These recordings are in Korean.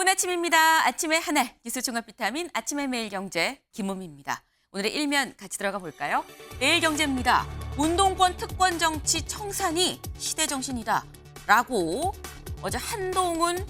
좋은 아침입니다. 아침의 하나 뉴스 종합 비타민 아침의 매일경제 김우미입니다. 오늘의 일면 같이 들어가 볼까요? 매일경제입니다. 운동권 특권 정치 청산이 시대정신이다 라고 어제 한동훈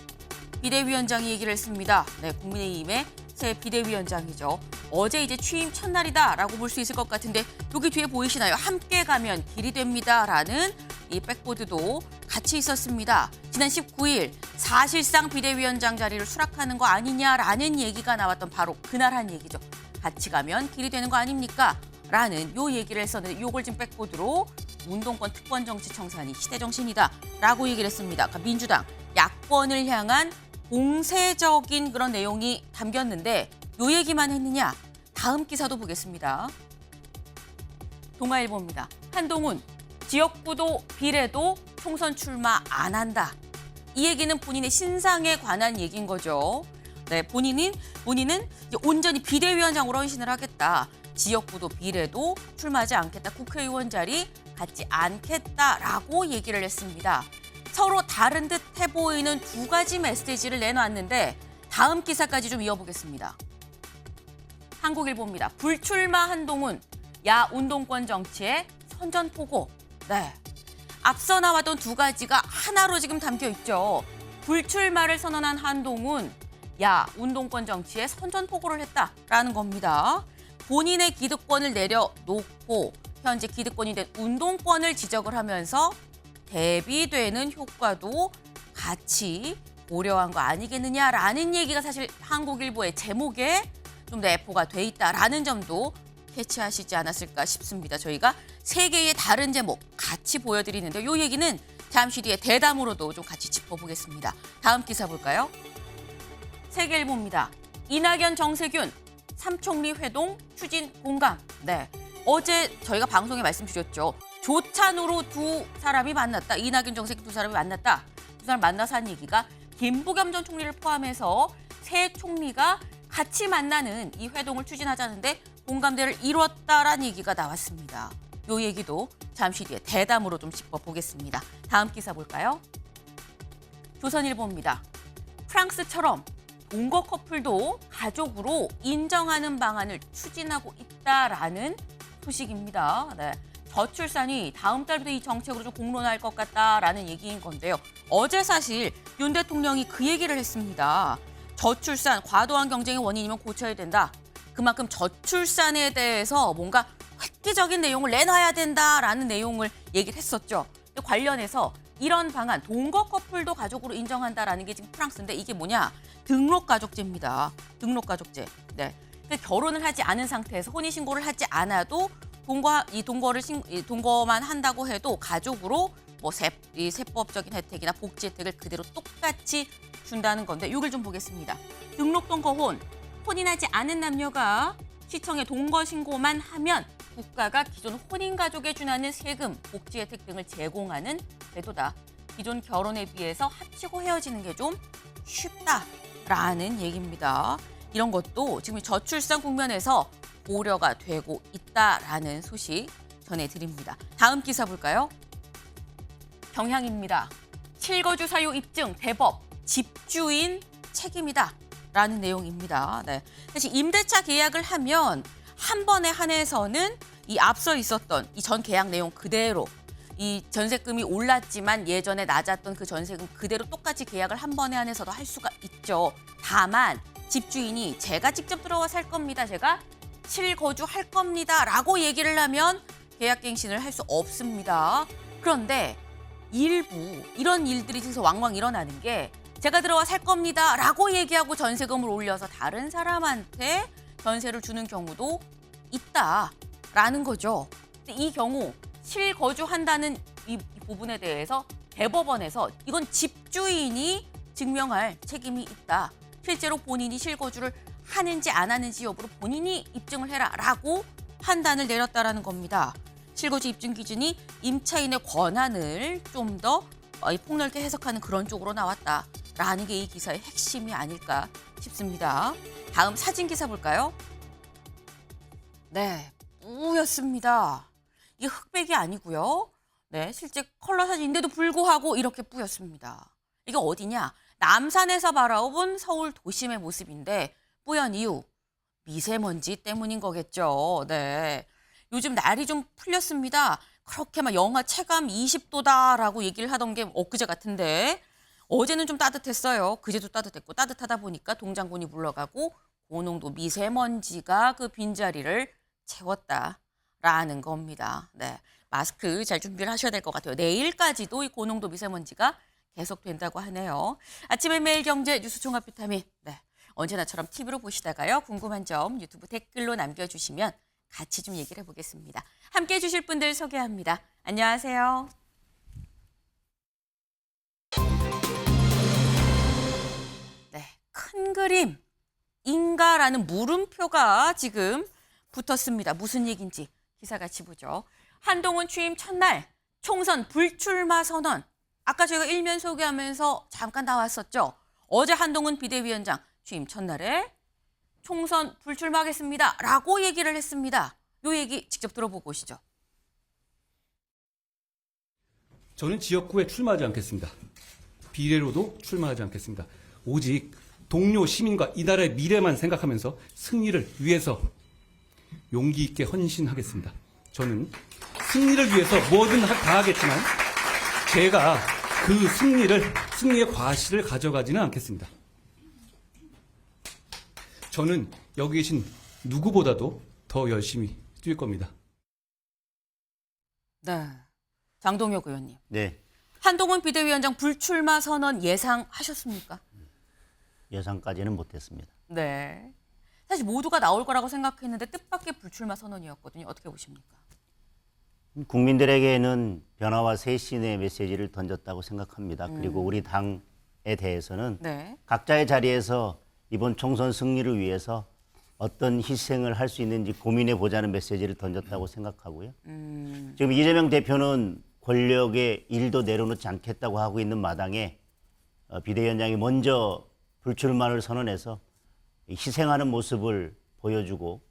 비대위원장이 얘기를 했습니다. 네, 국민의힘의 새 비대위원장이죠. 어제 이제 취임 첫날이다라고 볼 수 있을 것 같은데 여기 뒤에 보이시나요? 함께 가면 길이 됩니다라는 이 백보드도 같이 있었습니다. 지난 19일 사실상 비대위원장 자리를 수락하는 거 아니냐라는 얘기가 나왔던 바로 그날 한 얘기죠. 같이 가면 길이 되는 거 아닙니까? 라는 요 얘기를 했었는데 요걸 지금 백보드로 운동권 특권 정치 청산이 시대정신이다 라고 얘기를 했습니다. 그러니까 민주당 야권을 향한 공세적인 그런 내용이 담겼는데 요 얘기만 했느냐? 다음 기사도 보겠습니다. 동아일보입니다. 한동훈 지역구도 비례도 총선 출마 안 한다. 이 얘기는 본인의 신상에 관한 얘기인 거죠. 네, 본인은 이제 온전히 비대위원장으로 헌신을 하겠다. 지역구도 비례도 출마하지 않겠다. 국회의원 자리 갖지 않겠다라고 얘기를 했습니다. 서로 다른 듯해 보이는 두 가지 메시지를 내놨는데 다음 기사까지 좀 이어보겠습니다. 한국일보입니다. 불출마 한동훈, 야 운동권 정치의 선전포고. 네, 앞서 나왔던 두 가지가 하나로 지금 담겨 있죠. 불출마를 선언한 한동훈, 야 운동권 정치의 선전포고를 했다라는 겁니다. 본인의 기득권을 내려놓고 현재 기득권이 된 운동권을 지적을 하면서 대비되는 효과도 같이 고려한 거 아니겠느냐라는 얘기가 사실 한국일보의 제목에 좀 내포가 돼 있다라는 점도 캐치하시지 않았을까 싶습니다. 저희가 세 개의 다른 제목 같이 보여드리는데 이 얘기는 잠시 뒤에 대담으로도 좀 같이 짚어보겠습니다. 다음 기사 볼까요? 세계일보입니다. 이낙연, 정세균, 삼총리 회동 추진 공감. 네, 어제 저희가 방송에 말씀드렸죠. 조찬으로 두 사람이 만났다. 이낙연, 정세균 두 사람이 만났다. 두 사람 만나서 한 얘기가 김부겸 전 총리를 포함해서 세 총리가 같이 만나는 이 회동을 추진하자는데 공감대를 이뤘다라는 얘기가 나왔습니다. 이 얘기도 잠시 뒤에 대담으로 좀 짚어보겠습니다. 다음 기사 볼까요? 조선일보입니다. 프랑스처럼 동거 커플도 가족으로 인정하는 방안을 추진하고 있다라는 소식입니다. 네, 저출산이 다음 달부터 이 정책으로 좀 공론화할 것 같다라는 얘기인 건데요. 어제 사실 윤 대통령이 그 얘기를 했습니다. 저출산, 과도한 경쟁의 원인이면 고쳐야 된다. 그만큼 저출산에 대해서 뭔가 획기적인 내용을 내놔야 된다라는 내용을 얘기를 했었죠. 관련해서 이런 방안, 동거 커플도 가족으로 인정한다라는 게 지금 프랑스인데 이게 뭐냐? 등록가족제입니다. 등록가족제. 네. 결혼을 하지 않은 상태에서 혼인신고를 하지 않아도 동거만 한다고 해도 가족으로 뭐 세법적인 혜택이나 복지 혜택을 그대로 똑같이 준다는 건데 이걸 좀 보겠습니다. 등록 동거혼, 혼인하지 않은 남녀가 시청에 동거 신고만 하면 국가가 기존 혼인 가족에 준하는 세금, 복지 혜택 등을 제공하는 제도다. 기존 결혼에 비해서 합치고 헤어지는 게 좀 쉽다라는 얘기입니다. 이런 것도 지금 저출산 국면에서 고려가 되고 있다라는 소식 전해드립니다. 다음 기사 볼까요? 경향입니다. 실거주 사유 입증 대법 집주인 책임이다 라는 내용입니다. 네. 사실 임대차 계약을 하면 한 번에 한해서는 이 앞서 있었던 이 전 계약 내용 그대로 이 전세금이 올랐지만 예전에 낮았던 그 전세금 그대로 똑같이 계약을 한 번에 한해서도 할 수가 있죠. 다만 집주인이 제가 직접 들어와 살 겁니다. 제가 실거주할 겁니다. 라고 얘기를 하면 계약갱신을 할 수 없습니다. 그런데 일부 이런 일들이 지금 왕왕 일어나는 게 제가 들어와 살 겁니다. 라고 얘기하고 전세금을 올려서 다른 사람한테 전세를 주는 경우도 있다라는 거죠. 근데 이 경우 실거주한다는 이 부분에 대해서 대법원에서 이건 집주인이 증명할 책임이 있다. 실제로 본인이 실거주를 하는지 안 하는지 여부를 본인이 입증을 해라라고 판단을 내렸다라는 겁니다. 실거주 입증 기준이 임차인의 권한을 좀 더 폭넓게 해석하는 그런 쪽으로 나왔다라는 게 이 기사의 핵심이 아닐까 싶습니다. 다음 사진 기사 볼까요? 네, 뿌였습니다. 이게 흑백이 아니고요. 네, 실제 컬러 사진인데도 불구하고 이렇게 뿌였습니다. 이게 어디냐? 남산에서 바라본 서울 도심의 모습인데 뿌연 이유 미세먼지 때문인 거겠죠. 네. 요즘 날이 좀 풀렸습니다. 그렇게 막 영하 체감 20도다라고 얘기를 하던 게 엊그제 같은데 어제는 좀 따뜻했어요. 그제도 따뜻했고 따뜻하다 보니까 동장군이 물러가고 고농도 미세먼지가 그 빈자리를 채웠다라는 겁니다. 네. 마스크 잘 준비를 하셔야 될 것 같아요. 내일까지도 이 고농도 미세먼지가 계속된다고 하네요. 아침의 매일 경제 뉴스 종합 비타민. 네. 언제나처럼 TV로 보시다가요. 궁금한 점 유튜브 댓글로 남겨주시면 같이 좀 얘기를 해보겠습니다. 함께해 주실 분들 소개합니다. 안녕하세요. 네, 큰 그림 인가라는 물음표가 지금 붙었습니다. 무슨 얘기인지 기사 같이 보죠. 한동훈 취임 첫날 총선 불출마 선언. 아까 저희가 일면 소개하면서 잠깐 나왔었죠. 어제 한동훈 비대위원장 취임 첫날에 총선 불출마하겠습니다. 라고 얘기를 했습니다. 요 얘기 직접 들어보고 오시죠. 저는 지역구에 출마하지 않겠습니다. 비례로도 출마하지 않겠습니다. 오직 동료 시민과 이 나라의 미래만 생각하면서 승리를 위해서 용기 있게 헌신하겠습니다. 저는 승리를 위해서 뭐든 다 하겠지만 제가 그 승리의 과실을 가져가지는 않겠습니다. 저는 여기 계신 누구보다도 더 열심히 뛸 겁니다. 네, 장동혁 의원님. 네, 한동훈 비대위원장 불출마 선언 예상하셨습니까? 예상까지는 못했습니다. 네. 사실 모두가 나올 거라고 생각했는데 뜻밖의 불출마 선언이었거든요. 어떻게 보십니까? 국민들에게는 변화와 쇄신의 메시지를 던졌다고 생각합니다. 그리고 우리 당에 대해서는 네. 각자의 자리에서 이번 총선 승리를 위해서 어떤 희생을 할 수 있는지 고민해 보자는 메시지를 던졌다고 생각하고요. 지금 이재명 대표는 권력의 일도 내려놓지 않겠다고 하고 있는 마당에 비대위원장이 먼저 불출마를 선언해서 희생하는 모습을 보여주고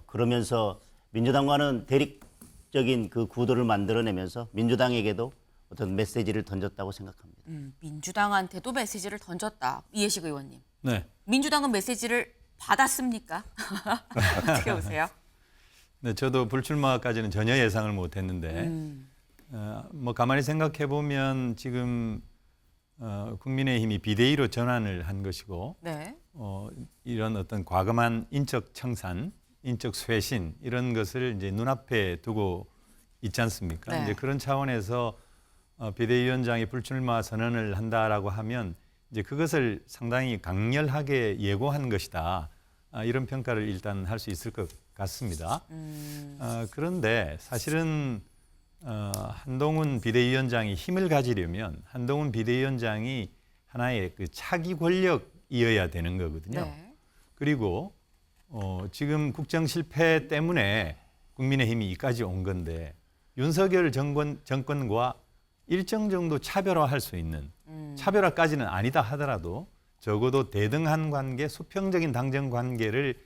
그러면서 민주당과는 대립적인 그 구도를 만들어내면서 민주당에게도 어떤 메시지를 던졌다고 생각합니다. 민주당한테도 메시지를 던졌다. 이해식 의원님. 네. 민주당은 메시지를 받았습니까? 어떻게 보세요? 네, 저도 불출마까지는 전혀 예상을 못했는데 뭐 가만히 생각해 보면 지금 국민의힘이 비대위로 전환을 한 것이고 네. 이런 어떤 과감한 인적 청산, 인적 쇄신 이런 것을 이제 눈앞에 두고 있지 않습니까? 네. 이제 그런 차원에서 비대위원장이 불출마 선언을 한다라고 하면 이제 그것을 상당히 강렬하게 예고한 것이다. 이런 평가를 일단 할 수 있을 것 같습니다. 그런데 사실은 한동훈 비대위원장이 힘을 가지려면 한동훈 비대위원장이 하나의 그 차기 권력이어야 되는 거거든요. 네. 그리고 지금 국정 실패 때문에 국민의힘이 이까지 온 건데 윤석열 정권과 일정 정도 차별화할 수 있는 차별화까지는 아니다 하더라도 적어도 대등한 관계, 수평적인 당정 관계를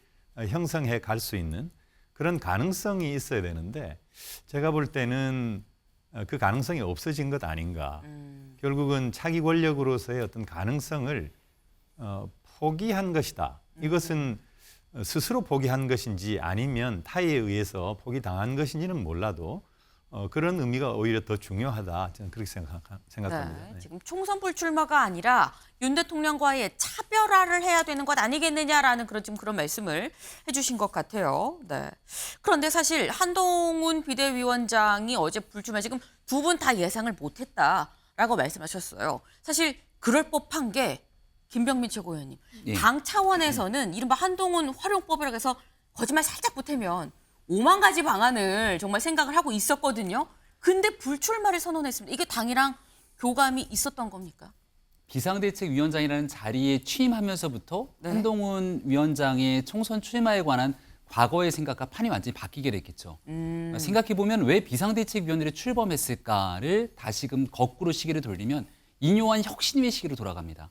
형성해 갈 수 있는 그런 가능성이 있어야 되는데 제가 볼 때는 그 가능성이 없어진 것 아닌가. 결국은 차기 권력으로서의 어떤 가능성을 포기한 것이다. 이것은 스스로 포기한 것인지 아니면 타에 의해서 포기당한 것인지는 몰라도 그런 의미가 오히려 더 중요하다. 저는 그렇게 생각합니다. 네. 지금 총선 불출마가 아니라 윤 대통령과의 차별화를 해야 되는 것 아니겠느냐라는 그런 말씀을 해주신 것 같아요. 네. 그런데 사실 한동훈 비대위원장이 어제 불출마 지금 두 분 다 예상을 못했다라고 말씀하셨어요. 사실 그럴 법한 게 김병민 최고위원님. 예. 당 차원에서는 이른바 한동훈 활용법이라고 해서 거짓말 살짝 보태면 5만 가지 방안을 정말 생각을 하고 있었거든요. 근데 불출마를 선언했습니다. 이게 당이랑 교감이 있었던 겁니까? 비상대책위원장이라는 자리에 취임하면서부터 네. 한동훈 위원장의 총선 출마에 관한 과거의 생각과 판이 완전히 바뀌게 됐겠죠. 생각해보면 왜 비상대책위원회를 출범했을까를 다시금 거꾸로 시계를 돌리면 인요한 혁신위의 시기로 돌아갑니다.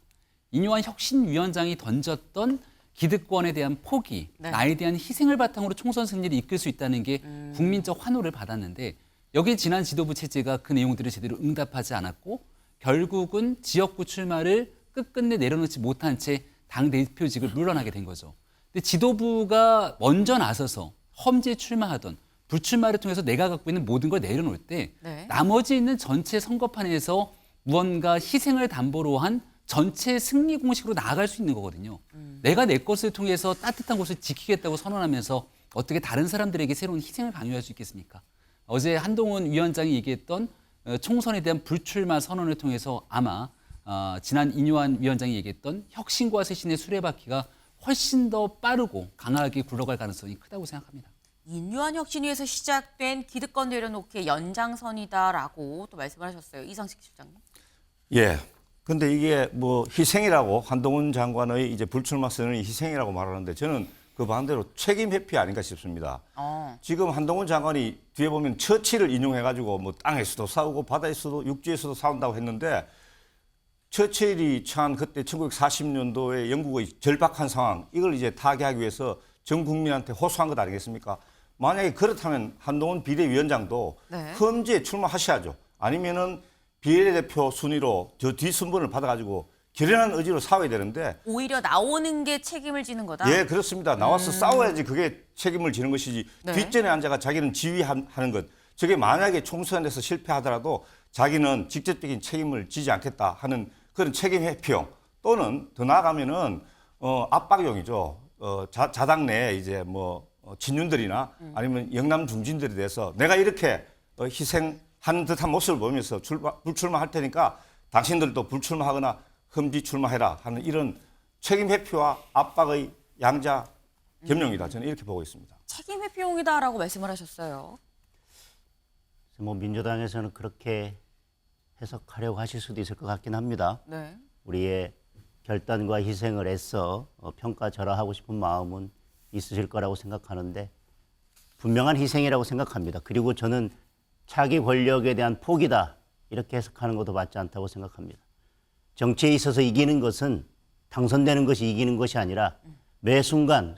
인요한 혁신위원장이 던졌던 기득권에 대한 포기, 네. 나에 대한 희생을 바탕으로 총선 승리를 이끌 수 있다는 게 국민적 환호를 받았는데 여기에 지난 지도부 체제가 그 내용들을 제대로 응답하지 않았고 결국은 지역구 출마를 끝끝내 내려놓지 못한 채 당대표직을 물러나게 된 거죠. 근데 지도부가 먼저 나서서 험지에 출마하던 불출마를 통해서 내가 갖고 있는 모든 걸 내려놓을 때 네. 나머지 있는 전체 선거판에서 무언가 희생을 담보로 한 전체 승리 공식으로 나아갈 수 있는 거거든요. 내가 내 것을 통해서 따뜻한 곳을 지키겠다고 선언하면서 어떻게 다른 사람들에게 새로운 희생을 강요할 수 있겠습니까? 어제 한동훈 위원장이 얘기했던 총선에 대한 불출마 선언을 통해서 아마 지난 인요한 위원장이 얘기했던 혁신과 쇄신의 수레바퀴가 훨씬 더 빠르고 강하게 굴러갈 가능성이 크다고 생각합니다. 인류한 혁신위에서 시작된 기득권 내려놓기의 연장선이다라고 또 말씀을 하셨어요. 이상식 실장님. 예. 근데 이게 뭐 희생이라고 한동훈 장관의 이제 불출마 선언이 희생이라고 말하는데 저는 그 반대로 책임 회피 아닌가 싶습니다. 지금 한동훈 장관이 뒤에 보면 처치를 인용해가지고 뭐 땅에서도 싸우고 바다에서도 육지에서도 싸운다고 했는데 처칠이 처한 그때 1940년도에 영국의 절박한 상황 이걸 이제 타개하기 위해서 전 국민한테 호소한 것 아니겠습니까? 만약에 그렇다면 한동훈 비대위원장도 네. 험지에 출마하셔야죠. 아니면은 비례대표 순위로 저 뒷순번을 받아가지고 결연한 의지로 싸워야 되는데 오히려 나오는 게 책임을 지는 거다. 예, 그렇습니다. 나와서 싸워야지 그게 책임을 지는 것이지 네. 뒷전에 앉아가 자기는 지휘하는 것. 저게 만약에 총선에서 실패하더라도 자기는 직접적인 책임을 지지 않겠다 하는 그런 책임 회피용 또는 더 나아가면은 압박용이죠. 자당 내에 이제 뭐 친윤들이나 아니면 영남 중진들에 대해서 내가 이렇게 희생하는 듯한 모습을 보면서 불출마할 테니까 당신들도 불출마하거나 험지 출마해라 하는 이런 책임 회피와 압박의 양자 겸용이다. 저는 이렇게 보고 있습니다. 책임 회피용이다라고 말씀을 하셨어요. 뭐 민주당에서는 그렇게 해석하려고 하실 수도 있을 것 같긴 합니다. 네. 우리의 결단과 희생을 애써 평가절하하고 싶은 마음은 있으실 거라고 생각하는데 분명한 희생이라고 생각합니다. 그리고 저는 차기 권력에 대한 포기다 이렇게 해석하는 것도 맞지 않다고 생각합니다. 정치에 있어서 이기는 것은 당선되는 것이 이기는 것이 아니라 매 순간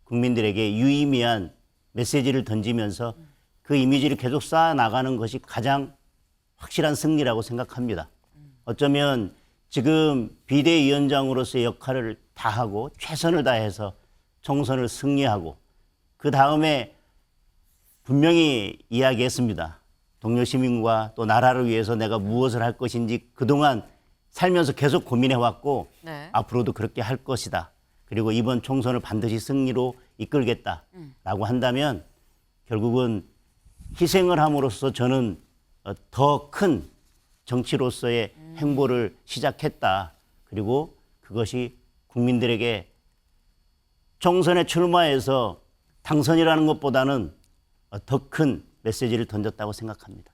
국민들에게 유의미한 메시지를 던지면서 그 이미지를 계속 쌓아나가는 것이 가장 확실한 승리라고 생각합니다. 어쩌면 지금 비대위원장으로서의 역할을 다하고 최선을 다해서 총선을 승리하고 그 다음에 분명히 이야기했습니다. 동료 시민과 또 나라를 위해서 내가 무엇을 할 것인지 그동안 살면서 계속 고민해왔고 네. 앞으로도 그렇게 할 것이다. 그리고 이번 총선을 반드시 승리로 이끌겠다라고 한다면 결국은 희생을 함으로써 저는 더 큰 정치로서의 행보를 시작했다. 그리고 그것이 국민들에게 총선에 출마해서 당선이라는 것보다는 더 큰 메시지를 던졌다고 생각합니다.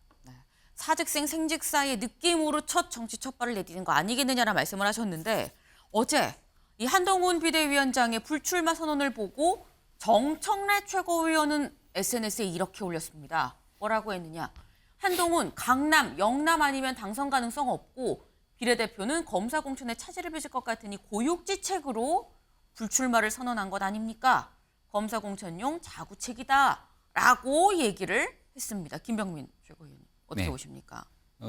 사직생 생직사의 느낌으로 첫 정치 첫발을 내디딘 거 아니겠느냐라는 말씀을 하셨는데 어제 이 한동훈 비대위원장의 불출마 선언을 보고 정청래 최고위원은 SNS에 이렇게 올렸습니다. 뭐라고 했느냐. 한동훈 강남, 영남 아니면 당선 가능성 없고 비례대표는 검사 공천에 차질을 빚을 것 같으니 고육지책으로 불출마를 선언한 것 아닙니까? 검사 공천용 자구책이다라고 얘기를 했습니다. 김병민 최고위원 어떻게 네. 보십니까?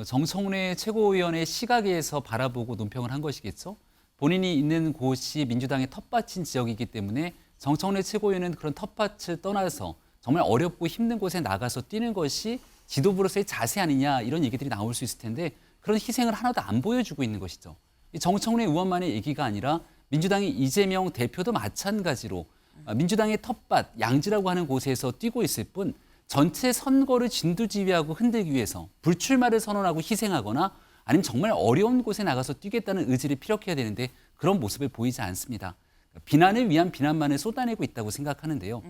정청래 최고위원의 시각에서 바라보고 논평을 한 것이겠죠. 본인이 있는 곳이 민주당의 텃밭인 지역이기 때문에 정청래 최고위원은 그런 텃밭을 떠나서 정말 어렵고 힘든 곳에 나가서 뛰는 것이 지도부로서의 자세 아니냐 이런 얘기들이 나올 수 있을 텐데 그런 희생을 하나도 안 보여주고 있는 것이죠. 이 정청래 의원만의 얘기가 아니라 민주당의 이재명 대표도 마찬가지로 민주당의 텃밭, 양지라고 하는 곳에서 뛰고 있을 뿐 전체 선거를 진두지휘하고 흔들기 위해서 불출마를 선언하고 희생하거나 아니면 정말 어려운 곳에 나가서 뛰겠다는 의지를 피력해야 되는데 그런 모습을 보이지 않습니다. 비난을 위한 비난만을 쏟아내고 있다고 생각하는데요.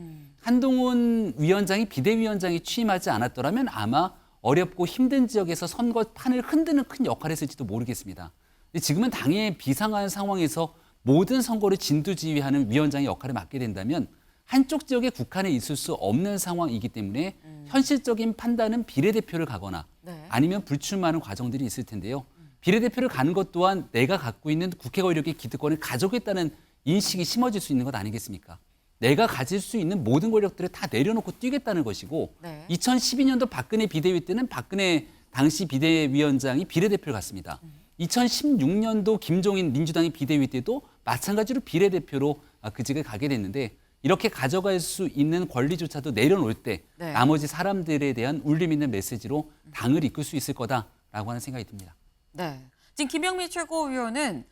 한동훈 위원장이 비대위원장이 취임하지 않았더라면 아마 어렵고 힘든 지역에서 선거판을 흔드는 큰 역할을 했을지도 모르겠습니다. 근데 지금은 당의 비상한 상황에서 모든 선거를 진두지휘하는 위원장의 역할을 맡게 된다면 한쪽 지역에 국한에 있을 수 없는 상황이기 때문에 현실적인 판단은 비례대표를 가거나 네. 아니면 불출마하는 과정들이 있을 텐데요. 비례대표를 가는 것 또한 내가 갖고 있는 국회 권력의 기득권을 가져오겠다는 인식이 심어질 수 있는 것 아니겠습니까? 내가 가질 수 있는 모든 권력들을 다 내려놓고 뛰겠다는 것이고 네. 2012년도 박근혜 비대위 때는 박근혜 당시 비대위원장이 비례대표를 갔습니다. 2016년도 김종인 민주당의 비대위 때도 마찬가지로 비례대표로 그 직을 가게 됐는데 이렇게 가져갈 수 있는 권리조차도 내려놓을 때 네. 나머지 사람들에 대한 울림 있는 메시지로 당을 이끌 수 있을 거다라고 하는 생각이 듭니다. 네. 지금 김병민 최고위원은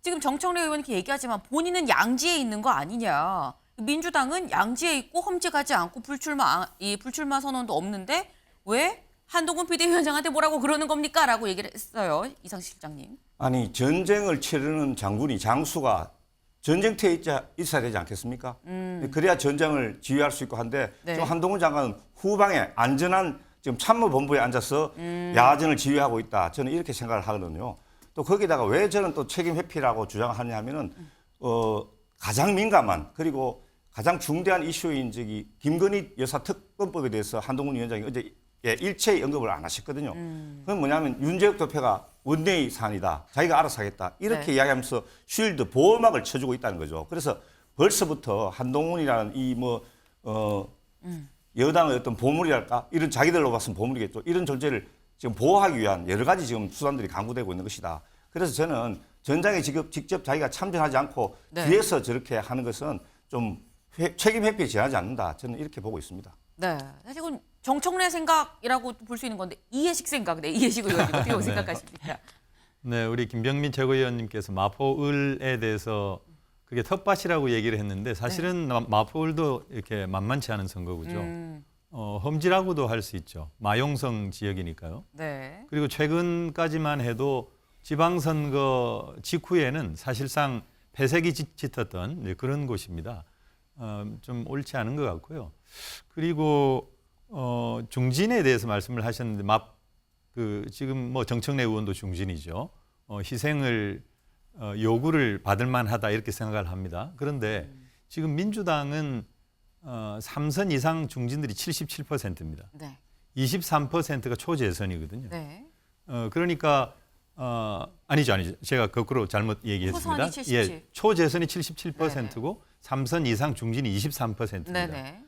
지금 정청래 의원이 이렇게 얘기하지만 본인은 양지에 있는 거 아니냐. 민주당은 양지에 있고 험지가지 않고 불출마 선언도 없는데 왜 한동훈 비대위원장한테 뭐라고 그러는 겁니까? 라고 얘기를 했어요. 이상식 실장님. 아니 전쟁을 치르는 장군이 장수가 전쟁터에 있어야 되지 않겠습니까? 그래야 전쟁을 지휘할 수 있고 한데 네. 지금 한동훈 장관은 후방에 안전한 지금 참모본부에 앉아서 야전을 지휘하고 있다. 저는 이렇게 생각을 하거든요. 또 거기다가 왜 저는 또 책임 회피라고 주장하냐 하면은 가장 민감한 그리고 가장 중대한 이슈인 저기 김건희 여사 특검법에 대해서 한동훈 위원장이 어제 일체의 언급을 안 하셨거든요. 그건 뭐냐면 윤재욱 대표가 원내의 사안이다. 자기가 알아서 하겠다. 이렇게 네. 이야기하면서 쉴드 보호막을 쳐주고 있다는 거죠. 그래서 벌써부터 한동훈이라는 여당의 어떤 보물이랄까 이런 자기들로 봤으면 보물이겠죠. 이런 존재를 지금 보호하기 위한 여러 가지 지금 수단들이 강구되고 있는 것이다. 그래서 저는 전장에 직접 자기가 참전하지 않고 네. 뒤에서 저렇게 하는 것은 좀 책임 회피에 지나지 않는다. 저는 이렇게 보고 있습니다. 네. 사실 이건 정청래 생각이라고 볼 수 있는 건데 이해식 생각, 네, 이해식 의원님 어떻게 생각하십니까? 네, 우리 김병민 최고위원님께서 마포을에 대해서 그게 텃밭이라고 얘기를 했는데 사실은 마포을도 이렇게 만만치 않은 선거구죠. 험지라고도 할 수 있죠. 마용성 지역이니까요. 네. 그리고 최근까지만 해도 지방선거 직후에는 사실상 폐색이 짙었던 그런 곳입니다. 좀 옳지 않은 것 같고요. 그리고 중진에 대해서 말씀을 하셨는데 지금 뭐 정청래 의원도 중진이죠. 희생을 요구를 받을 만하다 이렇게 생각을 합니다. 그런데 지금 민주당은 3선 이상 중진들이 77%입니다. 네. 23%가 초재선이거든요. 네. 그러니까 아니죠. 제가 거꾸로 잘못 얘기했습니다. 초선이 77. 예, 초재선이 77%고 3선 이상 중진이 23%입니다. 네네.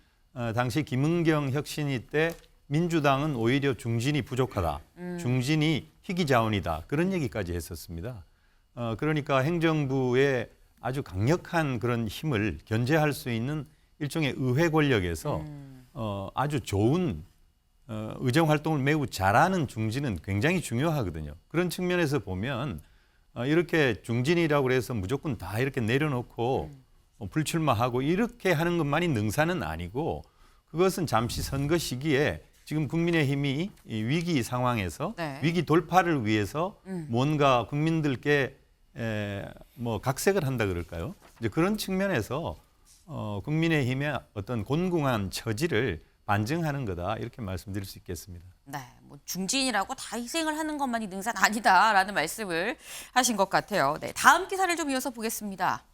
당시 김은경 혁신위 때 민주당은 오히려 중진이 부족하다. 중진이 희귀자원이다. 그런 얘기까지 했었습니다. 그러니까 행정부의 아주 강력한 그런 힘을 견제할 수 있는 일종의 의회 권력에서 아주 좋은 의정 활동을 매우 잘하는 중진은 굉장히 중요하거든요. 그런 측면에서 보면 이렇게 중진이라고 해서 무조건 다 이렇게 내려놓고 불출마하고 이렇게 하는 것만이 능사는 아니고 그것은 잠시 선거 시기에 지금 국민의힘이 이 위기 상황에서 네. 위기 돌파를 위해서 뭔가 국민들께 뭐 각색을 한다 그럴까요? 이제 그런 측면에서 국민의힘의 어떤 곤궁한 처지를 반증하는 거다 이렇게 말씀드릴 수 있겠습니다. 네, 뭐 중진이라고 다 희생을 하는 것만이 능사는 아니다라는 말씀을 하신 것 같아요. 네, 다음 기사를 좀 이어서 보겠습니다.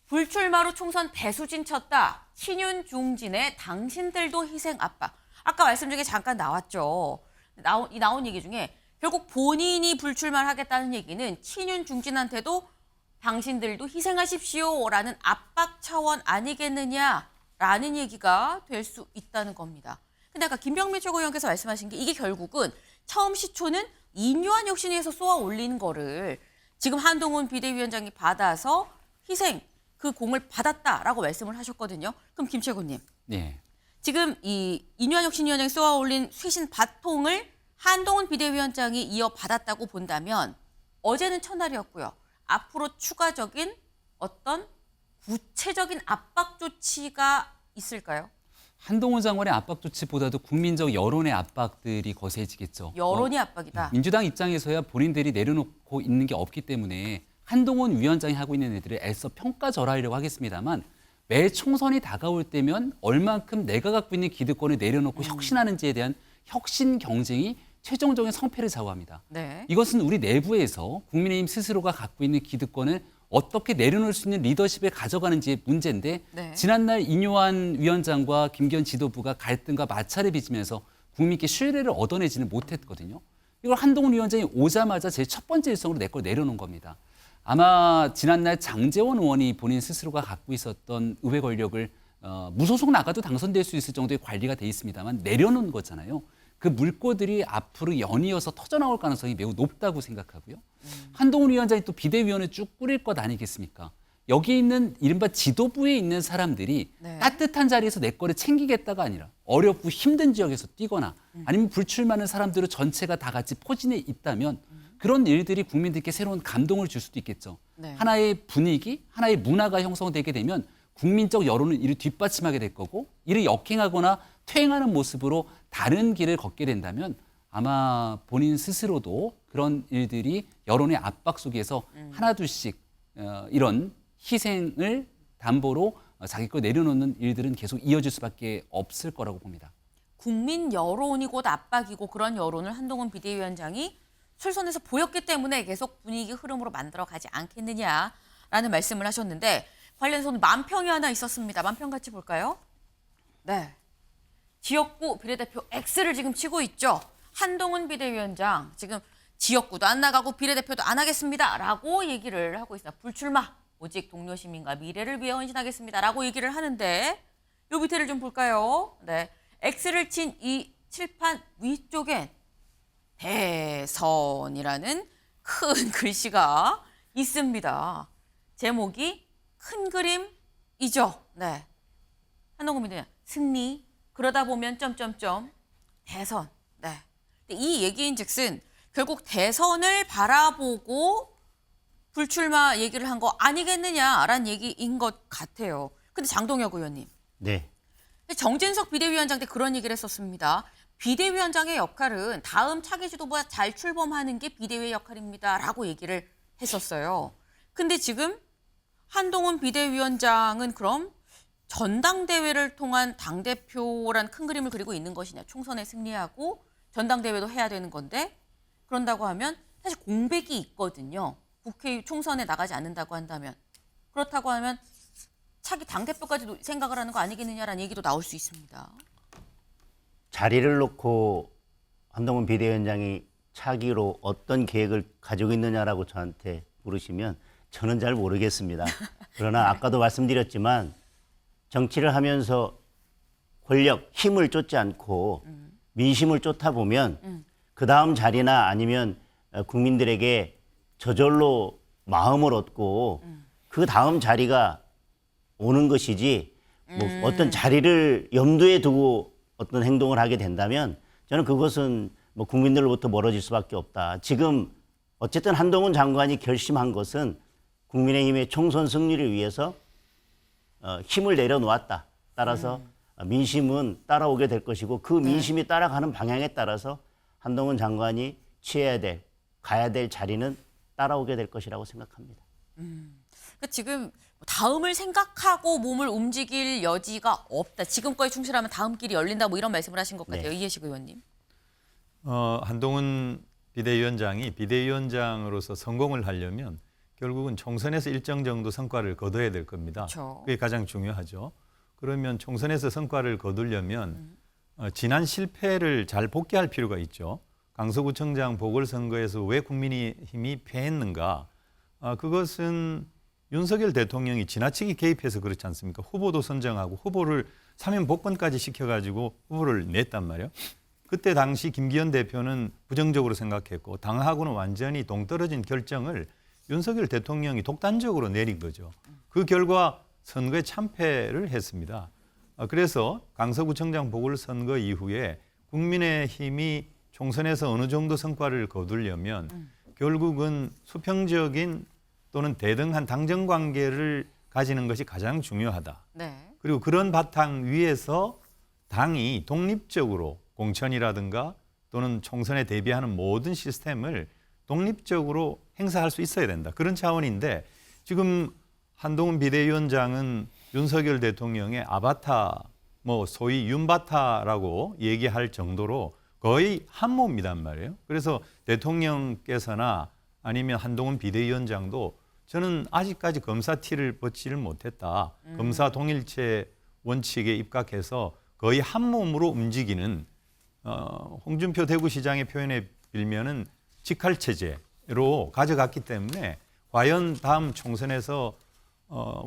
불출마로 총선 배수진 쳤다. 친윤 중진의 당신들도 희생 압박. 아까 말씀 중에 잠깐 나왔죠. 나온 얘기 중에 결국 본인이 불출마를 하겠다는 얘기는 친윤 중진한테도 당신들도 희생하십시오라는 압박 차원 아니겠느냐라는 얘기가 될 수 있다는 겁니다. 근데 아까 김병민 최고위원께서 말씀하신 게 이게 결국은 처음 시초는 인요한 혁신위에서 쏘아 올린 거를 지금 한동훈 비대위원장이 받아서 희생 그 공을 받았다라고 말씀을 하셨거든요. 그럼 김 최고님. 네. 지금 이 인요한 혁신위원장이 쏘아 올린 쇄신 바통을 한동훈 비대위원장이 이어받았다고 본다면 어제는 첫날이었고요. 앞으로 추가적인 어떤 구체적인 압박 조치가 있을까요? 한동훈 장관의 압박 조치보다도 국민적 여론의 압박들이 거세지겠죠. 여론이 압박이다. 민주당 입장에서야 본인들이 내려놓고 있는 게 없기 때문에 한동훈 위원장이 하고 있는 애들을 애써 평가절하하려고 하겠습니다만 매 총선이 다가올 때면 얼만큼 내가 갖고 있는 기득권을 내려놓고 혁신하는지에 대한 혁신 경쟁이 최종적인 성패를 좌우합니다. 네. 이것은 우리 내부에서 국민의힘 스스로가 갖고 있는 기득권을 어떻게 내려놓을 수 있는 리더십을 가져가는지의 문제인데 네. 지난날 인요한 위원장과 김기현 지도부가 갈등과 마찰을 빚으면서 국민께 신뢰를 얻어내지는 못했거든요. 이걸 한동훈 위원장이 오자마자 제 첫 번째 일성으로 내 걸 내려놓은 겁니다. 아마 지난날 장제원 의원이 본인 스스로가 갖고 있었던 의회 권력을 무소속 나가도 당선될 수 있을 정도의 관리가 돼 있습니다만 내려놓은 거잖아요. 그 물꼬들이 앞으로 연이어서 터져나올 가능성이 매우 높다고 생각하고요. 한동훈 위원장이 또 비대위원회 쭉 꾸릴 것 아니겠습니까? 여기 있는 이른바 지도부에 있는 사람들이 네. 따뜻한 자리에서 내 거를 챙기겠다가 아니라 어렵고 힘든 지역에서 뛰거나 아니면 불출마하는 사람들을 전체가 다 같이 포진해 있다면 그런 일들이 국민들께 새로운 감동을 줄 수도 있겠죠. 네. 하나의 분위기, 하나의 문화가 형성되게 되면 국민적 여론은 이를 뒷받침하게 될 거고 이를 역행하거나 퇴행하는 모습으로 다른 길을 걷게 된다면 아마 본인 스스로도 그런 일들이 여론의 압박 속에서 하나둘씩 이런 희생을 담보로 자기 거 내려놓는 일들은 계속 이어질 수밖에 없을 거라고 봅니다. 국민 여론이 곧 압박이고 그런 여론을 한동훈 비대위원장이 출선에서 보였기 때문에 계속 분위기 흐름으로 만들어가지 않겠느냐라는 말씀을 하셨는데 관련해서는 만평이 하나 있었습니다. 만평 같이 볼까요? 네. 지역구 비례대표 X를 지금 치고 있죠. 한동훈 비대위원장 지금 지역구도 안 나가고 비례대표도 안 하겠습니다라고 얘기를 하고 있습니다. 불출마, 오직 동료 시민과 미래를 위해 헌신하겠습니다라고 얘기를 하는데 요 밑에를 좀 볼까요? 네. X를 친 이 칠판 위쪽엔 대선이라는 큰 글씨가 있습니다. 제목이 큰 그림이죠. 네. 한동훈 비대위원 승리 그러다 보면 점점점 대선. 네. 근데 이 얘기인즉슨 결국 대선을 바라보고 불출마 얘기를 한 거 아니겠느냐라는 얘기인 것 같아요. 근데 장동혁 의원님. 네. 정진석 비대위원장 때 그런 얘기를 했었습니다. 비대위원장의 역할은 다음 차기 지도부가 잘 출범하는 게 비대위의 역할입니다라고 얘기를 했었어요. 근데 지금 한동훈 비대위원장은 그럼 전당대회를 통한 당대표란 큰 그림을 그리고 있는 것이냐. 총선에 승리하고 전당대회도 해야 되는 건데 그런다고 하면 사실 공백이 있거든요. 국회 총선에 나가지 않는다고 한다면. 그렇다고 하면 차기 당대표까지도 생각을 하는 거 아니겠느냐라는 얘기도 나올 수 있습니다. 자리를 놓고 한동훈 비대위원장이 차기로 어떤 계획을 가지고 있느냐라고 저한테 물으시면 저는 잘 모르겠습니다. 그러나 아까도 말씀드렸지만 정치를 하면서 권력, 힘을 쫓지 않고 민심을 쫓다 보면 그 다음 자리나 아니면 국민들에게 저절로 마음을 얻고 그 다음 자리가 오는 것이지 뭐 어떤 자리를 염두에 두고 어떤 행동을 하게 된다면 저는 그것은 뭐 국민들로부터 멀어질 수밖에 없다. 지금 어쨌든 한동훈 장관이 결심한 것은 국민의힘의 총선 승리를 위해서 힘을 내려놓았다. 따라서 민심은 따라오게 될 것이고 그 민심이 따라가는 방향에 따라서 한동훈 장관이 취해야 될, 가야 될 자리는 따라오게 될 것이라고 생각합니다. 그러니까 지금 다음을 생각하고 몸을 움직일 여지가 없다. 지금 거에 충실하면 다음 길이 열린다. 뭐 이런 말씀을 하신 것 같아요. 네. 이해식 의원님. 한동훈 비대위원장이 비대위원장으로서 성공을 하려면 결국은 총선에서 일정 정도 성과를 거둬야 될 겁니다. 그렇죠. 그게 가장 중요하죠. 그러면 총선에서 성과를 거두려면 지난 실패를 잘 복귀할 필요가 있죠. 강서구청장 보궐선거에서 왜 국민의힘이 패했는가? 그것은 윤석열 대통령이 지나치게 개입해서 그렇지 않습니까? 후보도 선정하고 후보를 사면 복권까지 시켜가지고 후보를 냈단 말이에요. 그때 당시 김기현 대표는 부정적으로 생각했고 당하고는 완전히 동떨어진 결정을 윤석열 대통령이 독단적으로 내린 거죠. 그 결과 선거에 참패를 했습니다. 그래서 강서구청장 보궐선거 이후에 국민의힘이 총선에서 어느 정도 성과를 거두려면 결국은 수평적인 또는 대등한 당정 관계를 가지는 것이 가장 중요하다. 네. 그리고 그런 바탕 위에서 당이 독립적으로 공천이라든가 또는 총선에 대비하는 모든 시스템을 독립적으로 행사할 수 있어야 된다. 그런 차원인데 지금 한동훈 비대위원장은 윤석열 대통령의 아바타, 뭐 소위 윤바타라고 얘기할 정도로 거의 한몸이단 말이에요. 그래서 대통령께서나 아니면 한동훈 비대위원장도 저는 아직까지 검사 티를 벗지를 못했다. 검사 동일체 원칙에 입각해서 거의 한몸으로 움직이는 홍준표 대구시장의 표현에 빌면은 직할체제로 가져갔기 때문에 과연 다음 총선에서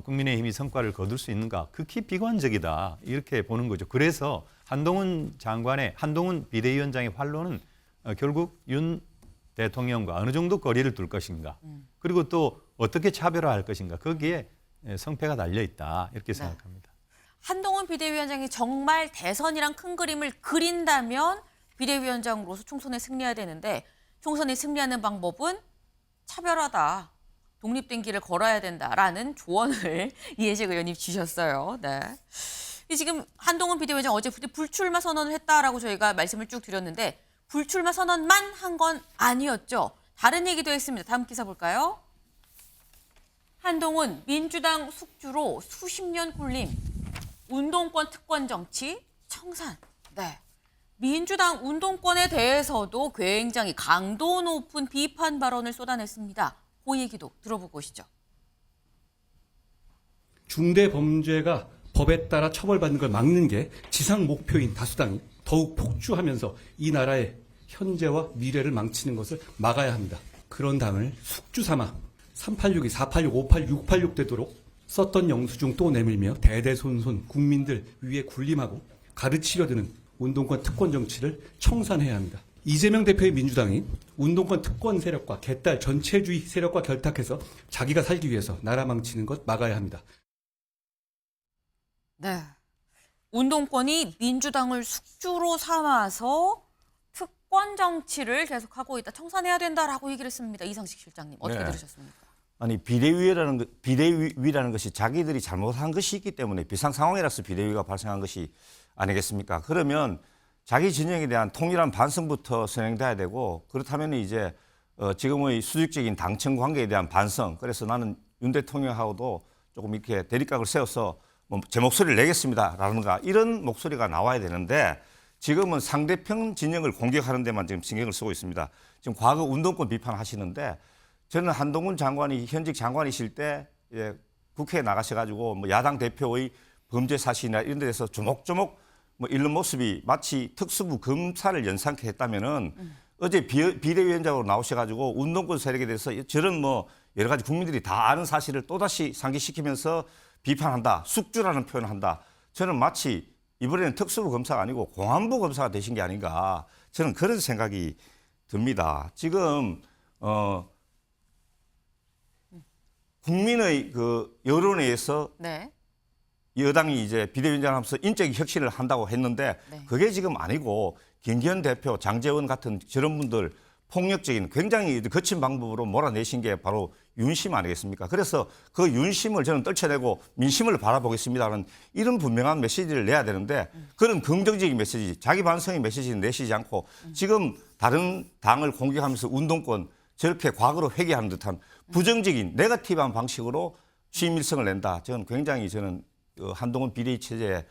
국민의힘이 성과를 거둘 수 있는가? 극히 비관적이다. 이렇게 보는 거죠. 그래서 한동훈 비대위원장의 활로는 결국 윤 대통령과 어느 정도 거리를 둘 것인가, 그리고 또 어떻게 차별화할 것인가, 거기에 성패가 달려 있다 이렇게 생각합니다. 한동훈 비대위원장이 정말 대선이랑 큰 그림을 그린다면 비대위원장으로서 총선에 승리해야 되는데 총선에 승리하는 방법은 차별화다. 독립된 길을 걸어야 된다라는 조언을 이해식 의원님 주셨어요. 네. 지금 한동훈 비대위원장 어제 불출마 선언을 했다라고 저희가 말씀을 쭉 드렸는데 불출마 선언만 한 건 아니었죠. 다른 얘기도 했습니다. 다음 기사 볼까요? 한동훈 민주당 숙주로 수십 년 굴림. 운동권 특권 정치 청산. 네. 민주당 운동권에 대해서도 굉장히 강도 높은 비판 발언을 쏟아냈습니다. 그 얘기도 들어보고 오시죠. 중대 범죄가 법에 따라 처벌받는 걸 막는 게 지상 목표인 다수당이 더욱 폭주하면서 이 나라의 현재와 미래를 망치는 것을 막아야 합니다. 그런 당을 숙주 삼아 386이 486, 586, 686 되도록 썼던 영수증 또 내밀며 대대손손 국민들 위에 군림하고 가르치려 드는 운동권 특권 정치를 청산해야 합니다. 이재명 대표의 민주당이 운동권 특권 세력과 개딸 전체주의 세력과 결탁해서 자기가 살기 위해서 나라 망치는 것 막아야 합니다. 네. 운동권이 민주당을 숙주로 삼아서 특권 정치를 계속하고 있다. 청산해야 된다라고 얘기를 했습니다. 이상식 실장님 어떻게 네. 들으셨습니까? 아니 비대위라는 것이 자기들이 잘못한 것이 있기 때문에 비상 상황이라서 비대위가 발생한 것이 아니겠습니까? 그러면 자기 진영에 대한 통일한 반성부터 선행돼야 되고 그렇다면 이제 지금의 수직적인 당청 관계에 대한 반성. 그래서 나는 윤 대통령하고도 조금 이렇게 대립각을 세워서 뭐 제 목소리를 내겠습니다라는가 이런 목소리가 나와야 되는데 지금은 상대편 진영을 공격하는 데만 지금 신경을 쓰고 있습니다. 지금 과거 운동권 비판하시는데 저는 한동훈 장관이 현직 장관이실 때 국회에 나가셔가지고 뭐 야당 대표의 범죄 사실이나 이런 데 대해서 조목조목 뭐 이런 모습이 마치 특수부 검사를 연상케 했다면은 어제 비대위원장으로 나오셔가지고 운동권 세력에 대해서 저런 뭐 여러 가지 국민들이 다 아는 사실을 또다시 상기시키면서 비판한다, 숙주라는 표현을 한다. 저는 마치 이번에는 특수부 검사가 아니고 공안부 검사가 되신 게 아닌가. 저는 그런 생각이 듭니다. 지금 국민의 그 여론에 의해서 네. 여당이 이제 비대위원장을 하면서 인적 혁신을 한다고 했는데 네. 그게 지금 아니고 김기현 대표, 장제원 같은 저런 분들 폭력적인 굉장히 거친 방법으로 몰아내신 게 바로 윤심 아니겠습니까? 그래서 그 윤심을 저는 떨쳐내고 민심을 바라보겠습니다라는 이런 분명한 메시지를 내야 되는데 그런 긍정적인 메시지, 자기 반성의 메시지는 내시지 않고 지금 다른 당을 공격하면서 운동권 저렇게 과거로 회귀하는 듯한 부정적인 네거티브한 방식으로 취임 일성을 낸다. 저는 굉장히 한동훈 비대위 체제에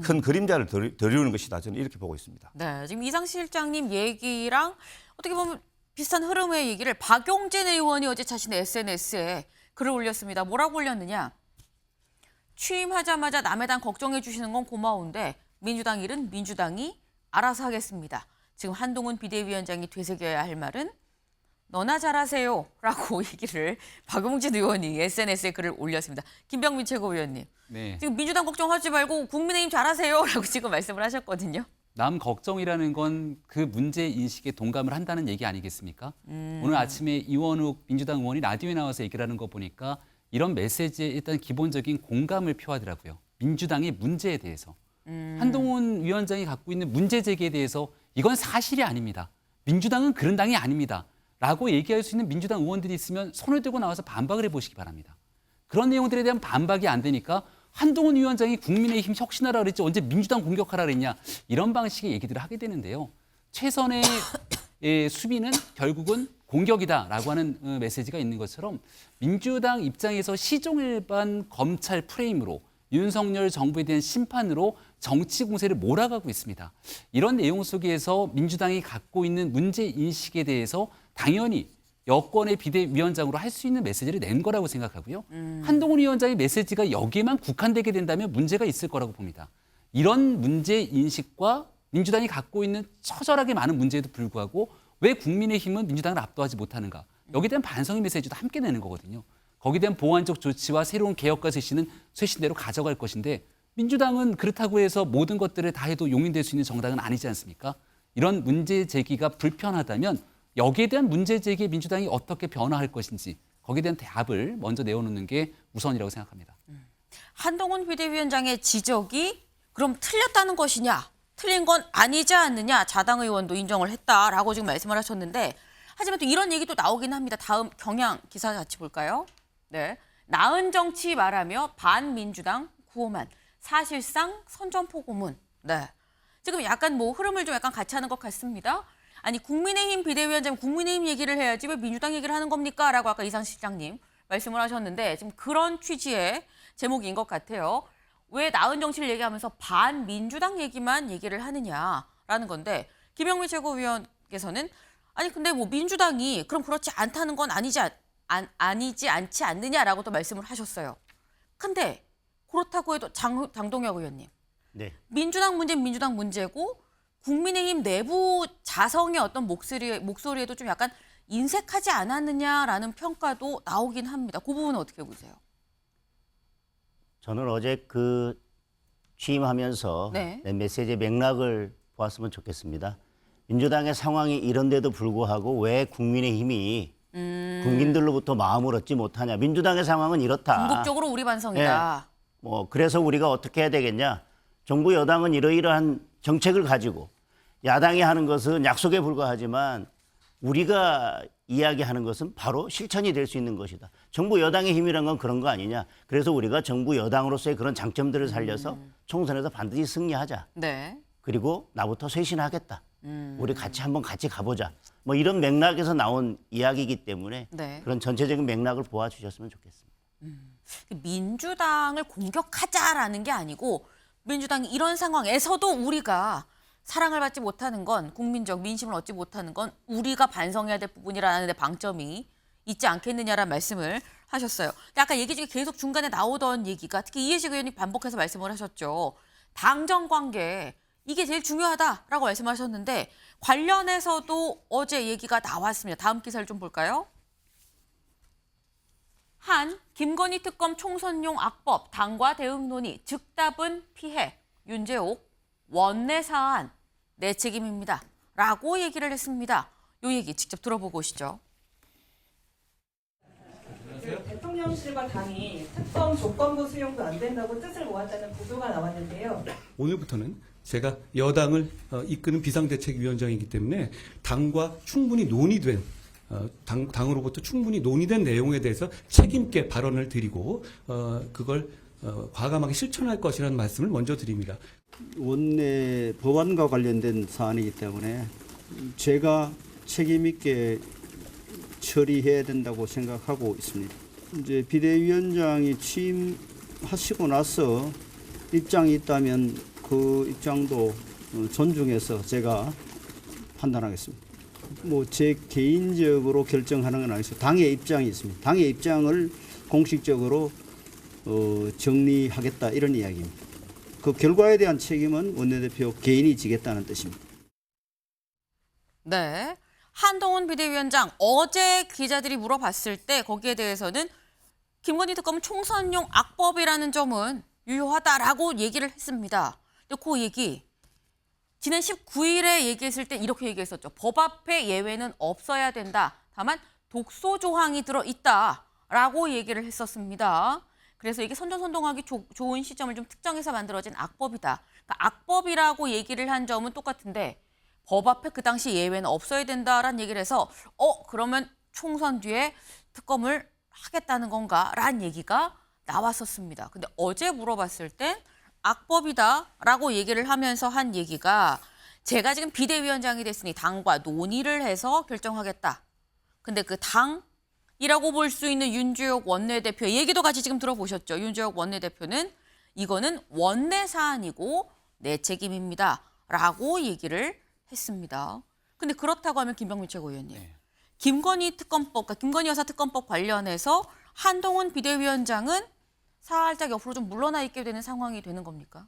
큰 그림자를 드리우는 것이다. 저는 이렇게 보고 있습니다. 네, 지금 이상식 실장님 얘기랑 어떻게 보면 비슷한 흐름의 얘기를 박용진 의원이 어제 자신의 SNS에 글을 올렸습니다. 뭐라고 올렸느냐? 취임하자마자 남의 당 걱정해 주시는 건 고마운데 민주당 일은 민주당이 알아서 하겠습니다. 지금 한동훈 비대위원장이 되새겨야 할 말은 너나 잘하세요 라고 얘기를 박용진 의원이 SNS에 글을 올렸습니다. 김병민 최고위원님. 네. 지금 민주당 걱정하지 말고 국민의힘 잘하세요 라고 지금 말씀을 하셨거든요. 남 걱정이라는 건 그 문제 인식에 동감을 한다는 얘기 아니겠습니까? 오늘 아침에 이원욱 민주당 의원이 라디오에 나와서 얘기를 하는 거 보니까 이런 메시지에 일단 기본적인 공감을 표하더라고요. 민주당의 문제에 대해서. 한동훈 위원장이 갖고 있는 문제 제기에 대해서 이건 사실이 아닙니다. 민주당은 그런 당이 아닙니다. 라고 얘기할 수 있는 민주당 의원들이 있으면 손을 들고 나와서 반박을 해보시기 바랍니다. 그런 내용들에 대한 반박이 안 되니까 한동훈 위원장이 국민의힘 혁신하라 그랬지 언제 민주당 공격하라 그랬냐 이런 방식의 얘기들을 하게 되는데요. 최선의 수비는 결국은 공격이다라고 하는 메시지가 있는 것처럼 민주당 입장에서 시종일관 검찰 프레임으로 윤석열 정부에 대한 심판으로 정치 공세를 몰아가고 있습니다. 이런 내용 속에서 민주당이 갖고 있는 문제 인식에 대해서 당연히 여권의 비대위원장으로 할 수 있는 메시지를 낸 거라고 생각하고요. 한동훈 위원장의 메시지가 여기에만 국한되게 된다면 문제가 있을 거라고 봅니다. 이런 문제 인식과 민주당이 갖고 있는 처절하게 많은 문제에도 불구하고 왜 국민의힘은 민주당을 압도하지 못하는가. 여기에 대한 반성의 메시지도 함께 내는 거거든요. 거기에 대한 보완적 조치와 새로운 개혁과 쇄신은 쇄신대로 가져갈 것인데 민주당은 그렇다고 해서 모든 것들을 다 해도 용인될 수 있는 정당은 아니지 않습니까? 이런 문제 제기가 불편하다면 여기에 대한 문제 제기에 민주당이 어떻게 변화할 것인지 거기에 대한 답을 먼저 내어놓는 게 우선이라고 생각합니다. 한동훈 비대위원장의 지적이 그럼 틀렸다는 것이냐, 틀린 건 아니지 않느냐, 자당 의원도 인정을 했다라고 지금 말씀을 하셨는데, 하지만 또 이런 얘기도 나오긴 합니다. 다음 경향 기사 같이 볼까요? 네, 나은 정치 말하며 반민주당 구호만, 사실상 선전포고문. 네, 지금 약간 뭐 흐름을 좀 약간 같이 하는 것 같습니다. 아니, 국민의힘 비대위원장 국민의힘 얘기를 해야지 왜 민주당 얘기를 하는 겁니까? 라고 아까 이상 실장님 말씀을 하셨는데, 지금 그런 취지의 제목인 것 같아요. 왜 나은 정치를 얘기하면서 반민주당 얘기만 얘기를 하느냐라는 건데, 김영미 최고위원께서는 아니 근데 뭐 민주당이 그럼 그렇지 않다는 건 아니지 않지 않느냐라고 또 말씀을 하셨어요. 근데 그렇다고 해도 장동혁 의원님, 네. 민주당 문제는 민주당 문제고 국민의힘 내부 자성의 어떤 목소리에도 좀 약간 인색하지 않았느냐라는 평가도 나오긴 합니다. 그 부분은 어떻게 보세요? 저는 어제 그 취임하면서 네. 내 메시지의 맥락을 보았으면 좋겠습니다. 민주당의 상황이 이런데도 불구하고 왜 국민의힘이 국민들로부터 마음을 얻지 못하냐. 민주당의 상황은 이렇다. 궁극적으로 우리 반성이다. 뭐 그래서 우리가 어떻게 해야 되겠냐. 정부 여당은 이러이러한 정책을 가지고 야당이 하는 것은 약속에 불과하지만 우리가 이야기하는 것은 바로 실천이 될 수 있는 것이다. 정부 여당의 힘이란 건 그런 거 아니냐. 그래서 우리가 정부 여당으로서의 그런 장점들을 살려서 총선에서 반드시 승리하자. 네. 그리고 나부터 쇄신하겠다. 우리 한번 같이 가보자. 뭐 이런 맥락에서 나온 이야기이기 때문에 네. 그런 전체적인 맥락을 보아주셨으면 좋겠습니다. 민주당을 공격하자라는 게 아니고, 민주당이 이런 상황에서도 우리가 사랑을 받지 못하는 건, 국민적 민심을 얻지 못하는 건 우리가 반성해야 될 부분이라는 데 방점이 있지 않겠느냐라는 말씀을 하셨어요. 근데 아까 얘기 중에 계속 중간에 나오던 얘기가, 특히 이해식 의원이 반복해서 말씀을 하셨죠. 당정 관계, 이게 제일 중요하다라고 말씀하셨는데, 관련해서도 어제 얘기가 나왔습니다. 다음 기사를 좀 볼까요? 한 김건희 특검 총선용 악법 당과 대응 논의 즉답은 피해 윤재옥 원내 사안 내 책임입니다. 라고 얘기를 했습니다. 이 얘기 직접 들어보고 오시죠. 대통령실과 당이 특검 조건부 수용도 안 된다고 뜻을 모았다는 보도가 나왔는데요. 오늘부터는 제가 여당을 이끄는 비상대책위원장이기 때문에 당과 충분히 논의된 당으로부터 충분히 논의된 내용에 대해서 책임 있게 발언을 드리고 그걸 과감하게 실천할 것이라는 말씀을 먼저 드립니다. 원내 법안과 관련된 사안이기 때문에 제가 책임 있게 처리해야 된다고 생각하고 있습니다. 이제 비대위원장이 취임하시고 나서 입장이 있다면 그 입장도 존중해서 제가 판단하겠습니다. 뭐 제 개인적으로 결정하는 건 아니죠. 당의 입장이 있습니다. 당의 입장을 공식적으로 정리하겠다 이런 이야기입니다. 그 결과에 대한 책임은 원내대표 개인이 지겠다는 뜻입니다. 네. 한동훈 비대위원장 어제 기자들이 물어봤을 때 거기에 대해서는 김건희 특검은 총선용 악법이라는 점은 유효하다라고 얘기를 했습니다. 근데 그 얘기 지난 19일에 얘기했을 때 이렇게 얘기했었죠. 법 앞에 예외는 없어야 된다. 다만 독소 조항이 들어있다라고 얘기를 했었습니다. 그래서 이게 선전선동하기 좋은 시점을 좀 특정해서 만들어진 악법이다. 그러니까 악법이라고 얘기를 한 점은 똑같은데 법 앞에 그 당시 예외는 없어야 된다라는 얘기를 해서 그러면 총선 뒤에 특검을 하겠다는 건가라는 얘기가 나왔었습니다. 근데 어제 물어봤을 땐 악법이다라고 얘기를 하면서 한 얘기가 제가 지금 비대위원장이 됐으니 당과 논의를 해서 결정하겠다. 근데 그 당이라고 볼 수 있는 윤주혁 원내대표의 얘기도 같이 지금 들어보셨죠. 윤주혁 원내대표는 이거는 원내 사안이고 내 책임입니다. 라고 얘기를 했습니다. 근데 그렇다고 하면 김병민 최고위원님. 김건희 특검법, 그러니까 김건희 여사 특검법 관련해서 한동훈 비대위원장은 살짝 옆으로 좀 물러나 있게 되는 상황이 되는 겁니까?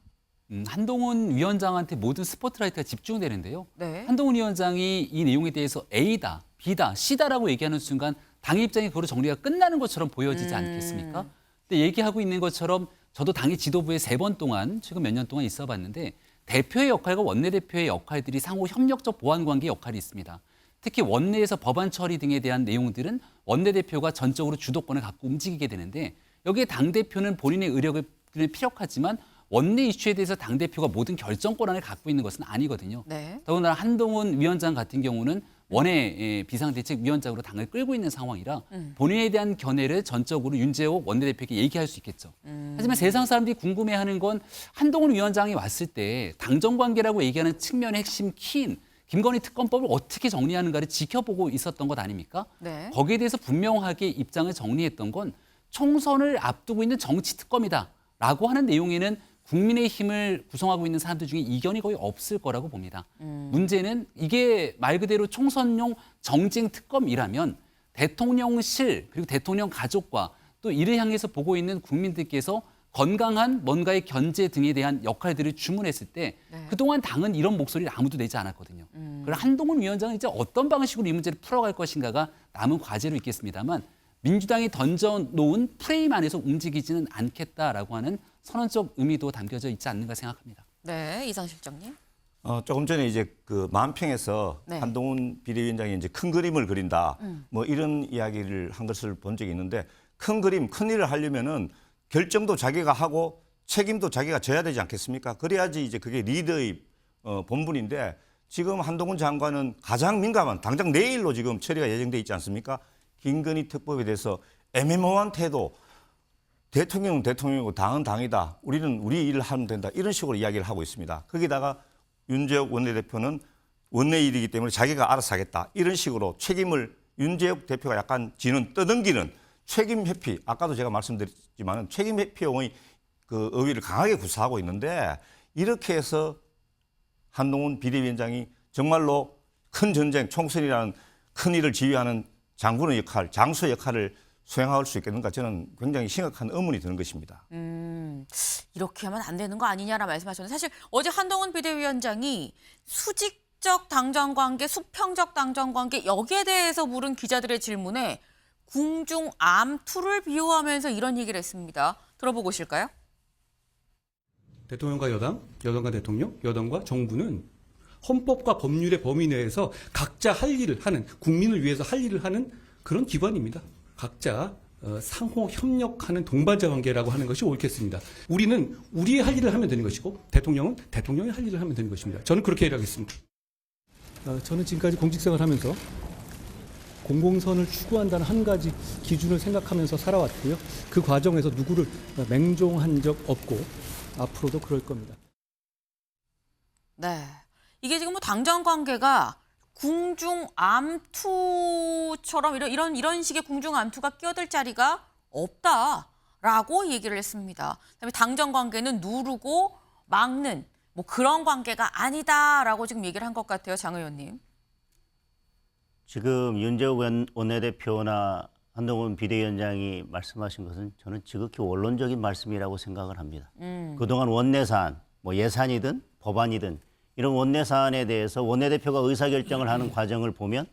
한동훈 위원장한테 모든 스포트라이트가 집중되는데요. 네. 한동훈 위원장이 이 내용에 대해서 A다, B다, C다라고 얘기하는 순간 당의 입장이 그로 정리가 끝나는 것처럼 보여지지 않겠습니까? 근데 얘기하고 있는 것처럼 저도 당의 지도부에 3번 동안 최근 몇 년 동안 있어 봤는데 대표의 역할과 원내대표의 역할들이 상호 협력적 보완 관계 역할이 있습니다. 특히 원내에서 법안 처리 등에 대한 내용들은 원내대표가 전적으로 주도권을 갖고 움직이게 되는데 여기에 당대표는 본인의 의력을 피력하지만 원내 이슈에 대해서 당대표가 모든 결정 권한을 갖고 있는 것은 아니거든요. 네. 더군다나 한동훈 위원장 같은 경우는 원외 비상대책위원장으로 당을 끌고 있는 상황이라 본인에 대한 견해를 전적으로 윤재옥 원내대표에게 얘기할 수 있겠죠. 하지만 세상 사람들이 궁금해하는 건 한동훈 위원장이 왔을 때 당정관계라고 얘기하는 측면의 핵심 키인 김건희 특검법을 어떻게 정리하는가를 지켜보고 있었던 것 아닙니까? 네. 거기에 대해서 분명하게 입장을 정리했던 건 총선을 앞두고 있는 정치 특검이다라고 하는 내용에는 국민의힘을 구성하고 있는 사람들 중에 이견이 거의 없을 거라고 봅니다. 문제는 이게 말 그대로 총선용 정쟁 특검이라면 대통령실 그리고 대통령 가족과 또 이를 향해서 보고 있는 국민들께서 건강한 뭔가의 견제 등에 대한 역할들을 주문했을 때 네. 그동안 당은 이런 목소리를 아무도 내지 않았거든요. 그럼 한동훈 위원장은 이제 어떤 방식으로 이 문제를 풀어갈 것인가가 남은 과제로 있겠습니다만 민주당이 던져놓은 프레임 안에서 움직이지는 않겠다라고 하는 선언적 의미도 담겨져 있지 않는가 생각합니다. 네, 이상 실장님. 조금 전에 이제 그 만평에서 네. 한동훈 비대위원장이 이제 큰 그림을 그린다. 뭐 이런 이야기를 한 것을 본 적이 있는데 큰 그림, 큰 일을 하려면은 결정도 자기가 하고 책임도 자기가 져야 되지 않겠습니까? 그래야지 이제 그게 리더의 본분인데 지금 한동훈 장관은 가장 민감한 당장 내일로 지금 처리가 예정돼 있지 않습니까? 김건희 특법에 대해서 애매모호한 태도, 대통령은 대통령이고 당은 당이다. 우리는 우리 일을 하면 된다. 이런 식으로 이야기를 하고 있습니다. 거기다가 윤재옥 원내대표는 원내 일이기 때문에 자기가 알아서 하겠다. 이런 식으로 책임을 윤재옥 대표가 약간 떠넘기는 책임 회피. 아까도 제가 말씀드렸지만 책임 회피용의 그 의의를 강하게 구사하고 있는데 이렇게 해서 한동훈 비대위원장이 정말로 큰 전쟁, 총선이라는 큰 일을 지휘하는 장군의 역할, 장수의 역할을 수행할 수 있겠는가 저는 굉장히 심각한 의문이 드는 것입니다. 이렇게 하면 안 되는 거 아니냐라 말씀하셨는데 사실 어제 한동훈 비대위원장이 수직적 당정관계, 수평적 당정관계 여기에 대해서 물은 기자들의 질문에 궁중 암투를 비유하면서 이런 얘기를 했습니다. 들어보고 오실까요? 대통령과 여당, 여당과 대통령, 여당과 정부는 헌법과 법률의 범위 내에서 각자 할 일을 하는, 국민을 위해서 할 일을 하는 그런 기관입니다. 각자 상호 협력하는 동반자 관계라고 하는 것이 옳겠습니다. 우리는 우리의 할 일을 하면 되는 것이고 대통령은 대통령의 할 일을 하면 되는 것입니다. 저는 그렇게 일하겠습니다. 저는 지금까지 공직생활을 하면서 공공선을 추구한다는 한 가지 기준을 생각하면서 살아왔고요. 그 과정에서 누구를 맹종한 적 없고 앞으로도 그럴 겁니다. 네. 이게 지금 뭐 당정 관계가 궁중 암투처럼 이런 식의 궁중 암투가 끼어들 자리가 없다라고 얘기를 했습니다. 그다음에 당정 관계는 누르고 막는 뭐 그런 관계가 아니다라고 지금 얘기를 한 것 같아요, 장 의원님. 지금 윤재욱 원내대표나 한동훈 비대위원장이 말씀하신 것은 저는 지극히 원론적인 말씀이라고 생각을 합니다. 그동안 원내 사안, 뭐 예산이든 법안이든 이런 원내 사안에 대해서 원내대표가 의사결정을 하는 과정을 보면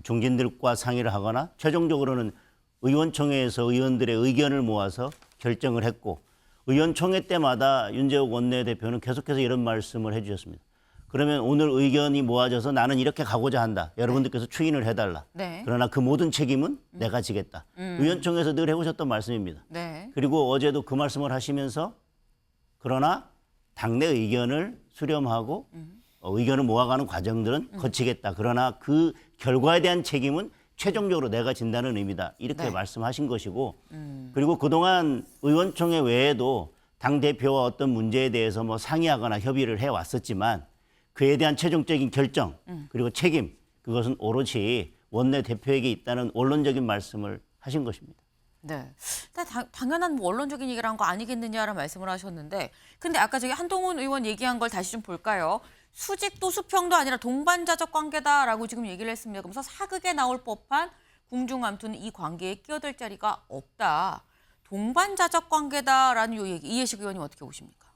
중진들과 상의를 하거나 최종적으로는 의원총회에서 의원들의 의견을 모아서 결정을 했고 의원총회 때마다 윤재욱 원내대표는 계속해서 이런 말씀을 해주셨습니다. 그러면 오늘 의견이 모아져서 나는 이렇게 가고자 한다. 여러분들께서 추인을 해달라. 네. 그러나 그 모든 책임은 내가 지겠다. 의원총회에서 늘 해오셨던 말씀입니다. 네. 그리고 어제도 그 말씀을 하시면서 그러나 당내 의견을 수렴하고 의견을 모아가는 과정들은 거치겠다. 그러나 그 결과에 대한 책임은 최종적으로 내가 진다는 의미다. 이렇게 네. 말씀하신 것이고 그리고 그동안 의원총회 외에도 당대표와 어떤 문제에 대해서 뭐 상의하거나 협의를 해왔었지만 그에 대한 최종적인 결정 그리고 책임 그것은 오롯이 원내대표에게 있다는 원론적인 말씀을 하신 것입니다. 네. 당연한 뭐 원론적인 얘기를 한 거 아니겠느냐라는 말씀을 하셨는데 근데 아까 저기 한동훈 의원 얘기한 걸 다시 좀 볼까요? 수직도 수평도 아니라 동반자적 관계다라고 지금 얘기를 했습니다. 그러면서 사극에 나올 법한 궁중암투는 이 관계에 끼어들 자리가 없다. 동반자적 관계다라는 요 얘기 이해식 의원님 어떻게 보십니까?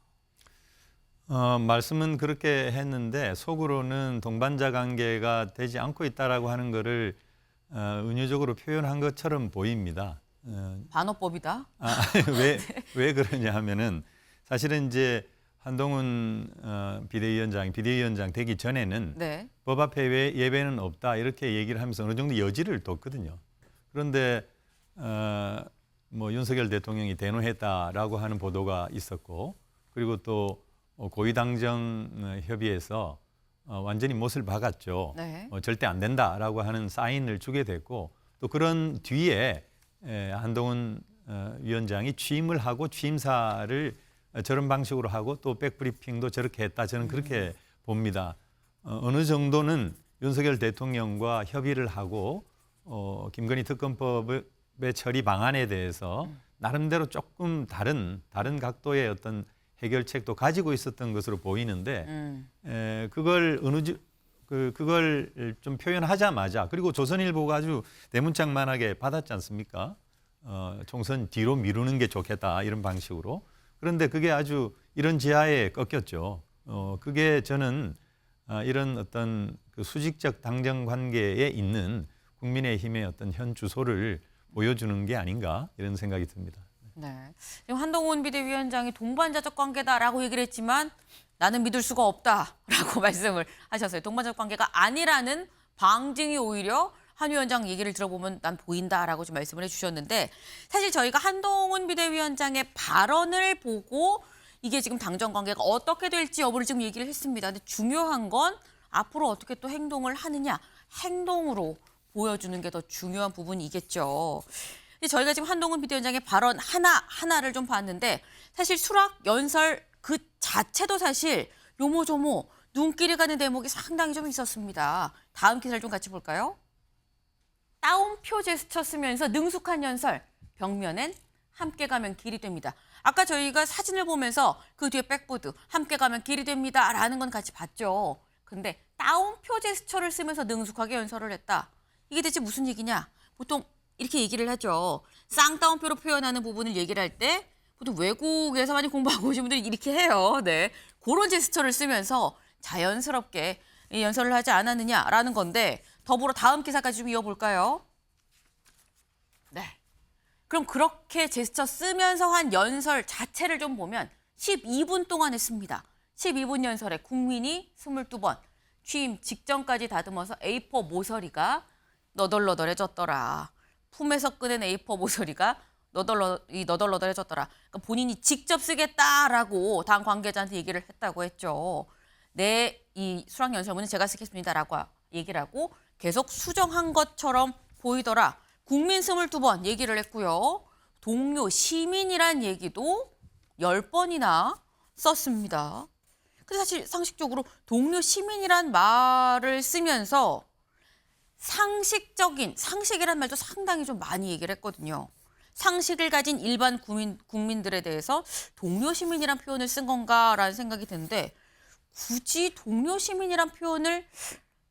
말씀은 그렇게 했는데 속으로는 동반자 관계가 되지 않고 있다라고 하는 것을 은유적으로 표현한 것처럼 보입니다. 반어법이다. 왜 그러냐 하면은 사실은 이제 한동훈 비대위원장 되기 전에는 네. 법 앞에 왜 예배는 없다 이렇게 얘기를 하면서 어느 정도 여지를 뒀거든요. 그런데 뭐 윤석열 대통령이 대노했다라고 하는 보도가 있었고, 그리고 또 고위당정 협의에서 완전히 못을 박았죠. 네. 절대 안 된다라고 하는 사인을 주게 됐고, 또 그런 뒤에 한동훈 위원장이 취임을 하고 취임사를 저런 방식으로 하고 또 백브리핑도 저렇게 했다. 저는 그렇게 봅니다. 어느 정도는 윤석열 대통령과 협의를 하고 김건희 특검법의 처리 방안에 대해서 나름대로 조금 다른 각도의 어떤 해결책도 가지고 있었던 것으로 보이는데 그걸 그걸 좀 표현하자마자, 그리고 조선일보가 아주 대문짝만하게 받았지 않습니까? 총선 뒤로 미루는 게 좋겠다 이런 방식으로. 그런데 그게 아주 이런 지하에 꺾였죠. 그게 저는 이런 어떤 그 수직적 당정 관계에 있는 국민의힘의 어떤 현 주소를 보여주는 게 아닌가 이런 생각이 듭니다. 네. 지금 한동훈 비대위원장이 동반자적 관계다라고 얘기를 했지만 나는 믿을 수가 없다라고 말씀을 하셨어요. 동반자적 관계가 아니라는 방증이 오히려 한 위원장 얘기를 들어보면 난 보인다라고 좀 말씀을 해주셨는데, 사실 저희가 한동훈 비대위원장의 발언을 보고 이게 지금 당정 관계가 어떻게 될지 여부를 지금 얘기를 했습니다. 근데 중요한 건 앞으로 어떻게 또 행동을 하느냐, 행동으로 보여주는 게 더 중요한 부분이겠죠. 근데 저희가 지금 한동훈 비대위원장의 발언 하나를 좀 봤는데, 사실 수락 연설 그 자체도 사실 요모조모 눈길이 가는 대목이 상당히 좀 있었습니다. 다음 기사를 좀 같이 볼까요? 따옴표 제스처 쓰면서 능숙한 연설, 벽면엔 함께 가면 길이 됩니다. 아까 저희가 사진을 보면서 그 뒤에 백보드 함께 가면 길이 됩니다 라는 건 같이 봤죠. 근데 따옴표 제스처를 쓰면서 능숙하게 연설을 했다. 이게 대체 무슨 얘기냐? 보통 이렇게 얘기를 하죠. 쌍따옴표로 표현하는 부분을 얘기를 할 때 보통 외국에서 많이 공부하고 오신 분들이 이렇게 해요. 네, 그런 제스처를 쓰면서 자연스럽게 연설을 하지 않았느냐라는 건데, 더불어 다음 기사까지 좀 이어볼까요? 네. 그럼 그렇게 제스처 쓰면서 한 연설 자체를 좀 보면 12분 동안 했습니다. 12분 연설에 국민이 22번, 취임 직전까지 다듬어서 A4 모서리가 너덜너덜해졌더라. 품에서 꺼낸 A4 모서리가 너덜너덜해졌더라. 그러니까 본인이 직접 쓰겠다라고 당 관계자한테 얘기를 했다고 했죠. 이 수락 연설문은 제가 쓰겠습니다라고 얘기를 하고 계속 수정한 것처럼 보이더라. 국민 22번 얘기를 했고요. 동료, 시민이란 얘기도 10번이나 썼습니다. 근데 사실 상식적으로 동료, 시민이란 말을 쓰면서 상식이란 말도 상당히 좀 많이 얘기를 했거든요. 상식을 가진 일반 국민들에 대해서 동료 시민이란 표현을 쓴 건가라는 생각이 드는데, 굳이 동료 시민이란 표현을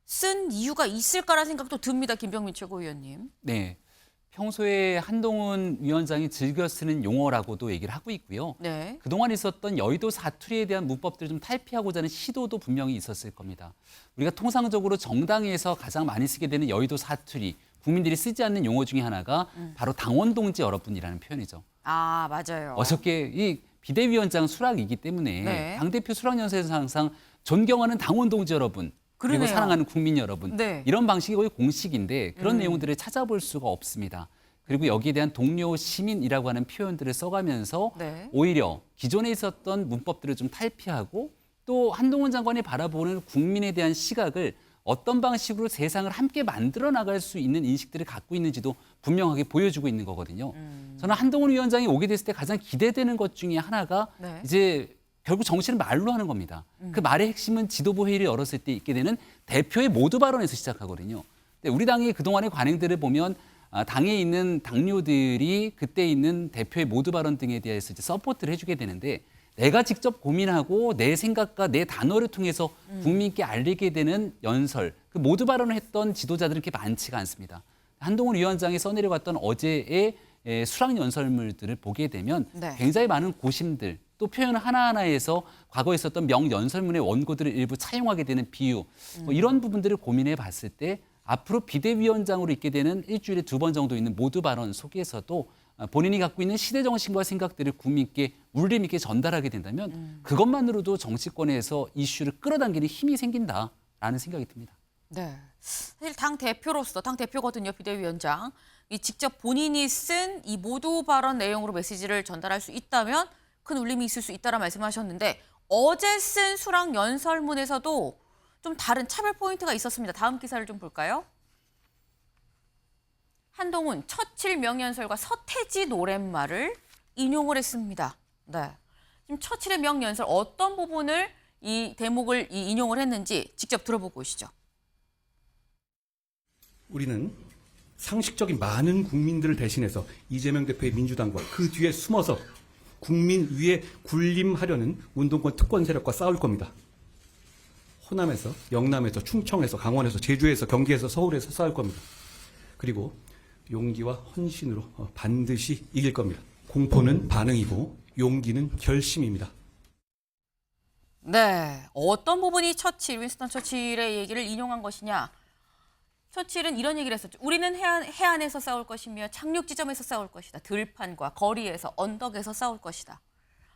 쓴 이유가 있을까라는 생각도 듭니다. 김병민 최고위원님. 네. 평소에 한동훈 위원장이 즐겨 쓰는 용어라고도 얘기를 하고 있고요. 네. 그동안 있었던 여의도 사투리에 대한 문법들을 좀 탈피하고자 하는 시도도 분명히 있었을 겁니다. 우리가 통상적으로 정당에서 가장 많이 쓰게 되는 여의도 사투리, 국민들이 쓰지 않는 용어 중에 하나가 바로 당원 동지 여러분이라는 표현이죠. 아, 맞아요. 어저께 이 비대위원장 수락이기 때문에 네. 당대표 수락 연설에서 항상 존경하는 당원 동지 여러분, 그리고 그러네요. 사랑하는 국민 여러분, 네. 이런 방식이 거의 공식인데 그런 내용들을 찾아볼 수가 없습니다. 그리고 여기에 대한 동료 시민이라고 하는 표현들을 써가면서 네. 오히려 기존에 있었던 문법들을 좀 탈피하고, 또 한동훈 장관이 바라보는 국민에 대한 시각을 어떤 방식으로 세상을 함께 만들어 나갈 수 있는 인식들을 갖고 있는지도 분명하게 보여주고 있는 거거든요. 저는 한동훈 위원장이 오게 됐을 때 가장 기대되는 것 중에 하나가 네. 이제 결국 정치는 말로 하는 겁니다. 그 말의 핵심은 지도부 회의를 열었을 때 있게 되는 대표의 모두 발언에서 시작하거든요. 근데 우리 당의 그동안의 관행들을 보면 당에 있는 당료들이 그때 있는 대표의 모두 발언 등에 대해서 이제 서포트를 해주게 되는데, 내가 직접 고민하고 내 생각과 내 단어를 통해서 국민께 알리게 되는 연설, 그 모두 발언을 했던 지도자들은 그렇게 많지가 않습니다. 한동훈 위원장이 써내려갔던 어제의 수락 연설물들을 보게 되면 네. 굉장히 많은 고심들, 또 표현 하나하나에서 과거에 있었던 명연설문의 원고들을 일부 차용하게 되는 비유, 뭐 이런 부분들을 고민해 봤을 때 앞으로 비대위원장으로 있게 되는 일주일에 2번 정도 있는 모두 발언 속에서도 본인이 갖고 있는 시대 정신과 생각들을 국민께 울림 있게 전달하게 된다면 그것만으로도 정치권에서 이슈를 끌어당기는 힘이 생긴다라는 생각이 듭니다. 네. 사실 당 대표로서 당 대표거든요, 비대위원장. 이 직접 본인이 쓴 이 모두 발언 내용으로 메시지를 전달할 수 있다면 큰 울림이 있을 수 있다라 말씀하셨는데 어제 쓴 수락 연설문에서도 좀 다른 차별 포인트가 있었습니다. 다음 기사를 좀 볼까요? 한동훈 처칠 명연설과 서태지 노랫말을 인용을 했습니다. 네. 지금 처칠의 명연설 어떤 부분을 이 대목을 인용을 했는지 직접 들어보고 오시죠. 우리는 상식적인 많은 국민들을 대신해서 이재명 대표의 민주당과 그 뒤에 숨어서 국민 위에 군림하려는 운동권 특권 세력과 싸울 겁니다. 호남에서, 영남에서, 충청에서, 강원에서, 제주에서, 경기에서, 서울에서 싸울 겁니다. 그리고 용기와 헌신으로 반드시 이길 겁니다. 공포는 반응이고 용기는 결심입니다. 네, 어떤 부분이 윈스턴 처칠의 얘기를 인용한 것이냐. 처칠은 이런 얘기를 했었죠. 우리는 해안에서 싸울 것이며 착륙 지점에서 싸울 것이다. 들판과 거리에서, 언덕에서 싸울 것이다.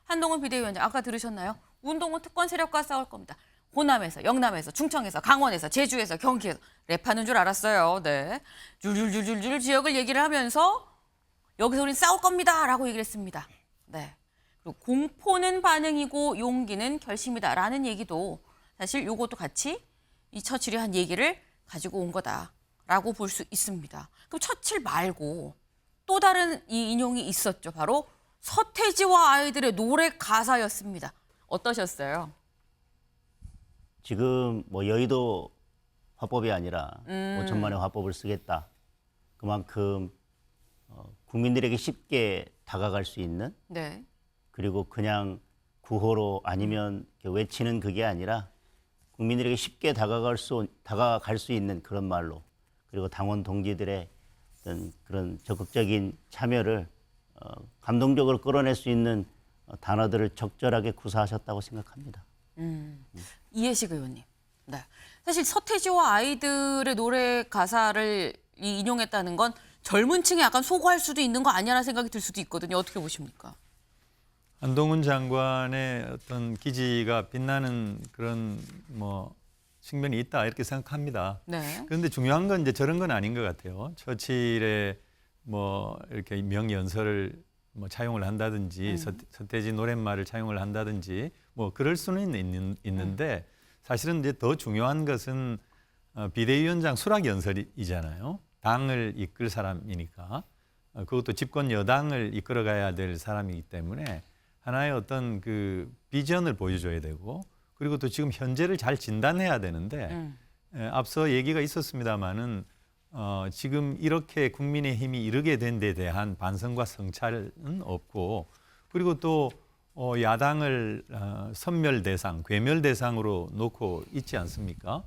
한동훈 비대위원장 아까 들으셨나요? 운동권 특권 세력과 싸울 겁니다. 호남에서, 영남에서, 충청에서, 강원에서, 제주에서, 경기에서 랩하는 줄 알았어요. 네, 줄줄줄줄 지역을 얘기를 하면서 여기서 우린 싸울 겁니다라고 얘기를 했습니다. 네, 그리고 공포는 반응이고 용기는 결심이다라는 얘기도 사실 요것도 같이 이 처칠이 한 얘기를 가지고 온 거다라고 볼 수 있습니다. 그럼 처칠 말고 또 다른 이 인용이 있었죠. 바로 서태지와 아이들의 노래 가사였습니다. 어떠셨어요? 지금 뭐 여의도 화법이 아니라 5천만의 화법을 쓰겠다. 그만큼 국민들에게 쉽게 다가갈 수 있는 네. 그리고 그냥 구호로 아니면 이렇게 외치는 그게 아니라 국민들에게 쉽게 다가갈 수 있는 그런 말로 그리고 당원 동지들의 어떤 그런 적극적인 참여를 감동적으로 끌어낼 수 있는 단어들을 적절하게 구사하셨다고 생각합니다. 이해식 의원님. 네. 사실 서태지와 아이들의 노래 가사를 인용했다는 건 젊은 층에 약간 소구할 수도 있는 거 아니냐는 생각이 들 수도 있거든요. 어떻게 보십니까? 한동훈 장관의 어떤 기지가 빛나는 그런 뭐 측면이 있다 이렇게 생각합니다. 네. 그런데 중요한 건 이제 저런 건 아닌 것 같아요. 처칠의 뭐 이렇게 명연설을 뭐 차용을 한다든지 서태지 노랫말을 차용을 한다든지 뭐 그럴 수는 있는데 사실은 이제 더 중요한 것은 비대위원장 수락 연설이잖아요. 당을 이끌 사람이니까 그것도 집권 여당을 이끌어가야 될 사람이기 때문에 하나의 어떤 그 비전을 보여줘야 되고 그리고 또 지금 현재를 잘 진단해야 되는데 앞서 얘기가 있었습니다마는 지금 이렇게 국민의힘이 이르게 된 데 대한 반성과 성찰은 없고 그리고 또 야당을 선멸 대상, 괴멸 대상으로 놓고 있지 않습니까?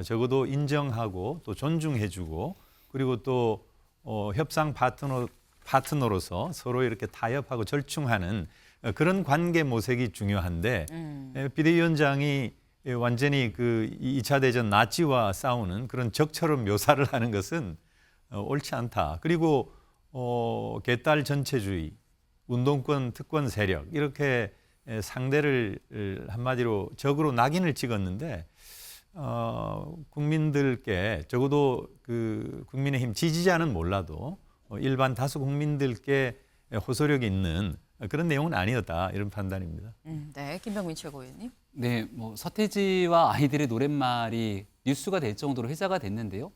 적어도 인정하고 또 존중해주고 그리고 또 협상 파트너로서 서로 이렇게 타협하고 절충하는 그런 관계 모색이 중요한데 비대위원장이 완전히 그 2차 대전 나치와 싸우는 그런 적처럼 묘사를 하는 것은 옳지 않다. 그리고 개딸 전체주의, 운동권 특권 세력 이렇게 상대를 한마디로 적으로 낙인을 찍었는데 국민들께 적어도 그 국민의힘 지지자는 몰라도 일반 다수 국민들께 호소력 있는 그런 내용은 아니었다 이런 판단입니다. 네, 김병민 최고위원님. 네, 뭐 서태지와 아이들의 노랫말이 뉴스가 될 정도로 회자가 됐는데요.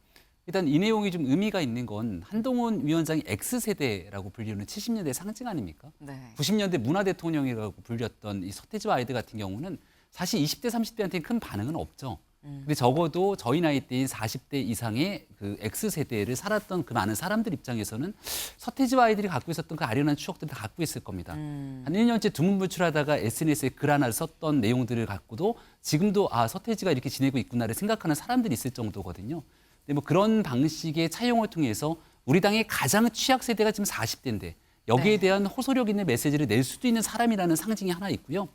일단 이 내용이 좀 의미가 있는 건 한동훈 위원장이 X세대라고 불리는 70년대 상징 아닙니까? 네. 90년대 문화 대통령이라고 불렸던 이 서태지와 아이들 같은 경우는 사실 20대, 30대한테는 큰 반응은 없죠. 근데 적어도 저희 나이 때인 40대 이상의 그 X세대를 살았던 그 많은 사람들 입장에서는 서태지와 아이들이 갖고 있었던 그 아련한 추억들을 다 갖고 있을 겁니다. 한 1년째 두문불출하다가 SNS에 글 하나를 썼던 내용들을 갖고도 지금도 아 서태지가 이렇게 지내고 있구나를 생각하는 사람들이 있을 정도거든요. 근데 뭐 그런 방식의 차용을 통해서 우리 당의 가장 취약 세대가 지금 40대인데 여기에 대한 호소력 있는 메시지를 낼 수도 있는 사람이라는 상징이 하나 있고요.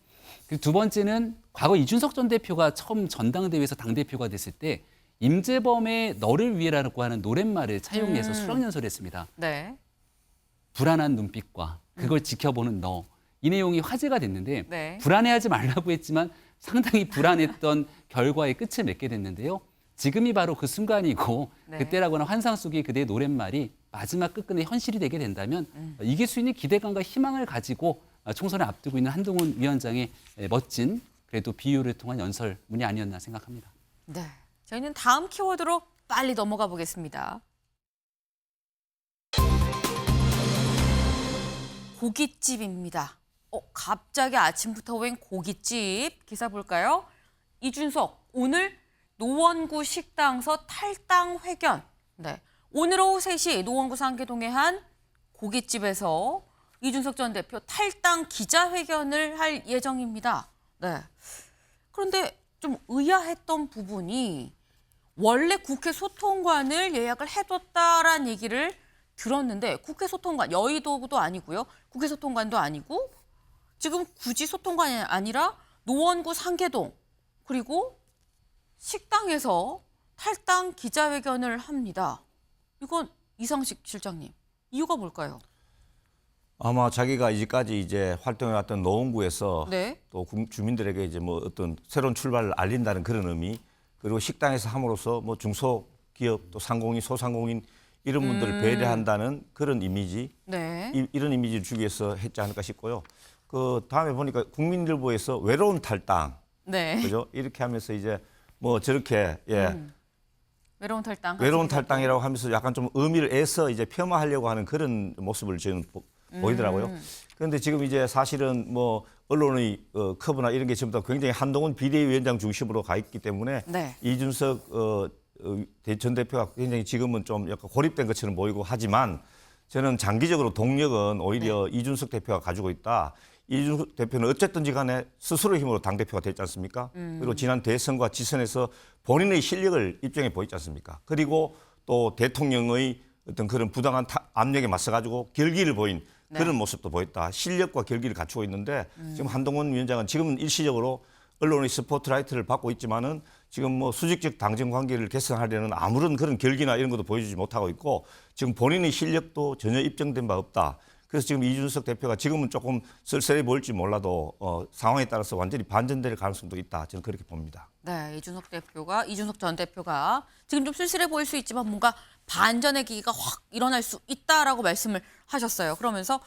그리고 두 번째는 과거 이준석 전 대표가 처음 전당대회에서 당대표가 됐을 때 임재범의 너를 위해라고 하는 노랫말을 차용해서 수락연설을 했습니다. 네. 불안한 눈빛과 그걸 지켜보는 너. 이 내용이 화제가 됐는데 네. 불안해하지 말라고 했지만 상당히 불안했던 결과의 끝을 맺게 됐는데요. 지금이 바로 그 순간이고 네. 그때라고는 환상 속의 그대의 노랫말이 마지막 끝끝내 현실이 되게 된다면 이길 수 있는 기대감과 희망을 가지고 총선을 앞두고 있는 한동훈 위원장의 멋진 그래도 비유를 통한 연설문이 아니었나 생각합니다. 네. 저희는 다음 키워드로 빨리 넘어가 보겠습니다. 고깃집입니다. 갑자기 아침부터 웬 고깃집 기사 볼까요? 이준석 오늘 노원구 식당서 탈당 회견. 네. 오늘 오후 3시 노원구 상계동의 한 고깃집에서 이준석 전 대표 탈당 기자회견을 할 예정입니다. 네. 그런데 좀 의아했던 부분이 원래 국회 소통관을 예약을 해뒀다라는 얘기를 들었는데 국회 소통관, 여의도도 아니고요. 국회 소통관도 아니고 지금 굳이 소통관이 아니라 노원구 상계동 그리고 식당에서 탈당 기자회견을 합니다. 이건 이상식 실장님, 이유가 뭘까요? 아마 자기가 이제까지 이제 활동해왔던 노원구에서 네. 또 주민들에게 이제 뭐 어떤 새로운 출발을 알린다는 그런 의미, 그리고 식당에서 함으로써 뭐 중소기업 또 상공인, 소상공인 이런 분들을 배려한다는 그런 이미지, 네. 이런 이미지를 주기 위해서 했지 않을까 싶고요. 그 다음에 보니까 국민일보에서 외로운 탈당, 네. 그죠? 이렇게 하면서 이제 뭐 저렇게 외로운 탈당. 외로운 탈당이라고 하면서 약간 좀 의미를 애써 이제 폄하하려고 하는 그런 모습을 저는 보이더라고요. 그런데 지금 이제 사실은 뭐 언론의 커브나 이런 게 지금 다 굉장히 한동훈 비대위원장 중심으로 가 있기 때문에 네. 이준석 전 대표가 굉장히 지금은 좀 약간 고립된 것처럼 보이고 하지만 저는 장기적으로 동력은 오히려 이준석 대표가 가지고 있다. 이준석 대표는 어쨌든지 간에 스스로 힘으로 당대표가 됐지 않습니까? 그리고 지난 대선과 지선에서 본인의 실력을 입증해 보였지 않습니까? 그리고 또 대통령의 어떤 그런 부당한 압력에 맞서가지고 결기를 보인 그런 모습도 보였다. 실력과 결기를 갖추고 있는데 지금 한동훈 위원장은 지금은 일시적으로 언론의 스포트라이트를 받고 있지만은 지금 뭐 수직적 당정 관계를 개선하려는 아무런 그런 결기나 이런 것도 보여주지 못하고 있고 지금 본인의 실력도 전혀 입증된 바 없다. 그래서 지금 이준석 대표가 지금은 조금 쓸쓸해 보일지 몰라도 상황에 따라서 완전히 반전될 가능성도 있다. 저는 그렇게 봅니다. 네, 이준석 전 대표가 지금 좀 쓸쓸해 보일 수 있지만 뭔가 반전의 기기가 확 일어날 수 있다라고 말씀을 하셨어요. 그러면서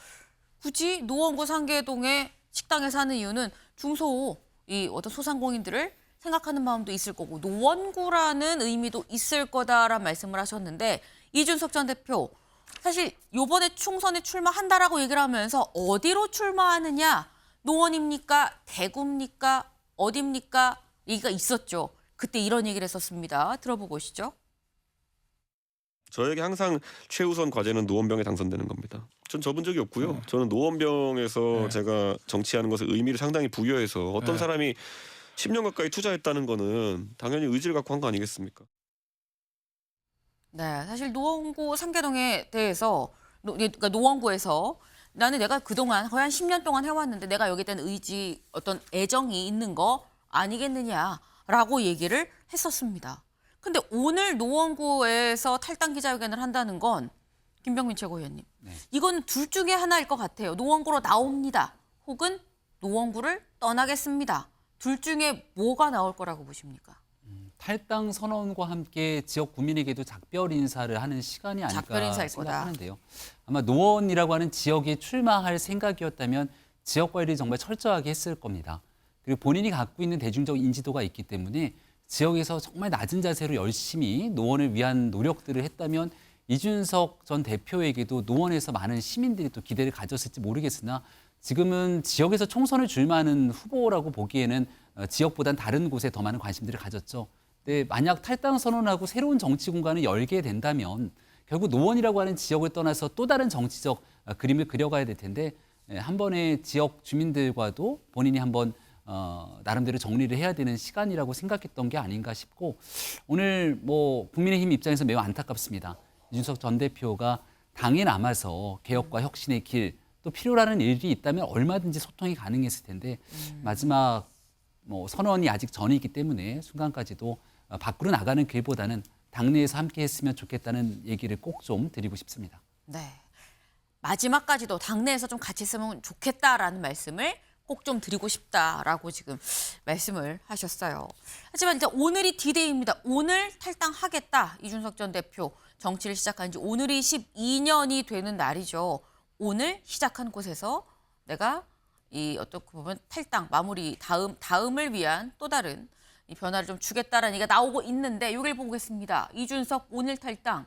굳이 노원구 상계동의 식당에 사는 이유는 중소 이 어떤 소상공인들을 생각하는 마음도 있을 거고 노원구라는 의미도 있을 거다라는 말씀을 하셨는데 이준석 전 대표 사실 이번에 총선에 출마한다라고 얘기를 하면서 어디로 출마하느냐 노원입니까 대구입니까 어디입니까 얘기가 있었죠. 그때 이런 얘기를 했었습니다. 들어보고 오시죠. 저에게 항상 최우선 과제는 노원병에 당선되는 겁니다. 전 접은 적이 없고요. 저는 노원병에서 제가 정치하는 것에 의미를 상당히 부여해서 어떤 사람이 10년 가까이 투자했다는 거는 당연히 의지를 갖고 한 거 아니겠습니까? 네, 사실 노원구 상계동에 대해서 그러니까 노원구에서 나는 내가 그동안 거의 한 10년 동안 해왔는데 내가 여기에 대한 의지 어떤 애정이 있는 거 아니겠느냐라고 얘기를 했었습니다. 근데 오늘 노원구에서 탈당 기자회견을 한다는 건 김병민 최고위원님. 이건 둘 중에 하나일 것 같아요. 노원구로 나옵니다. 혹은 노원구를 떠나겠습니다. 둘 중에 뭐가 나올 거라고 보십니까? 탈당 선언과 함께 지역 구민에게도 작별 인사를 하는 시간이 아닐까 작별 인사일 거다. 생각하는데요. 아마 노원이라고 하는 지역에 출마할 생각이었다면 지역 관리를 정말 철저하게 했을 겁니다. 그리고 본인이 갖고 있는 대중적 인지도가 있기 때문에 지역에서 정말 낮은 자세로 열심히 노원을 위한 노력들을 했다면 이준석 전 대표에게도 노원에서 많은 시민들이 또 기대를 가졌을지 모르겠으나 지금은 지역에서 총선을 출마하는 후보라고 보기에는 지역보단 다른 곳에 더 많은 관심들을 가졌죠. 근데 만약 탈당 선언하고 새로운 정치 공간을 열게 된다면 결국 노원이라고 하는 지역을 떠나서 또 다른 정치적 그림을 그려가야 될 텐데 한 번에 지역 주민들과도 본인이 한번 나름대로 정리를 해야 되는 시간이라고 생각했던 게 아닌가 싶고 오늘 뭐 국민의힘 입장에서 매우 안타깝습니다. 이준석 전 대표가 당에 남아서 개혁과 혁신의 길 또 필요라는 일이 있다면 얼마든지 소통이 가능했을 텐데 마지막 뭐 선언이 아직 전이기 때문에 순간까지도 밖으로 나가는 길보다는 당내에서 함께 했으면 좋겠다는 얘기를 꼭 좀 드리고 싶습니다. 네. 마지막까지도 당내에서 좀 같이 있으면 좋겠다라는 말씀을 꼭 좀 드리고 싶다라고 지금 말씀을 하셨어요. 하지만 이제 오늘이 D-Day입니다. 오늘 탈당하겠다. 이준석 전 대표 정치를 시작한 지 오늘이 12년이 되는 날이죠. 오늘 시작한 곳에서 내가 이 어떻게 보면 탈당 마무리 다음을 위한 또 다른 이 변화를 좀 주겠다라는 얘기가 나오고 있는데 여기를 보겠습니다. 이준석 오늘 탈당,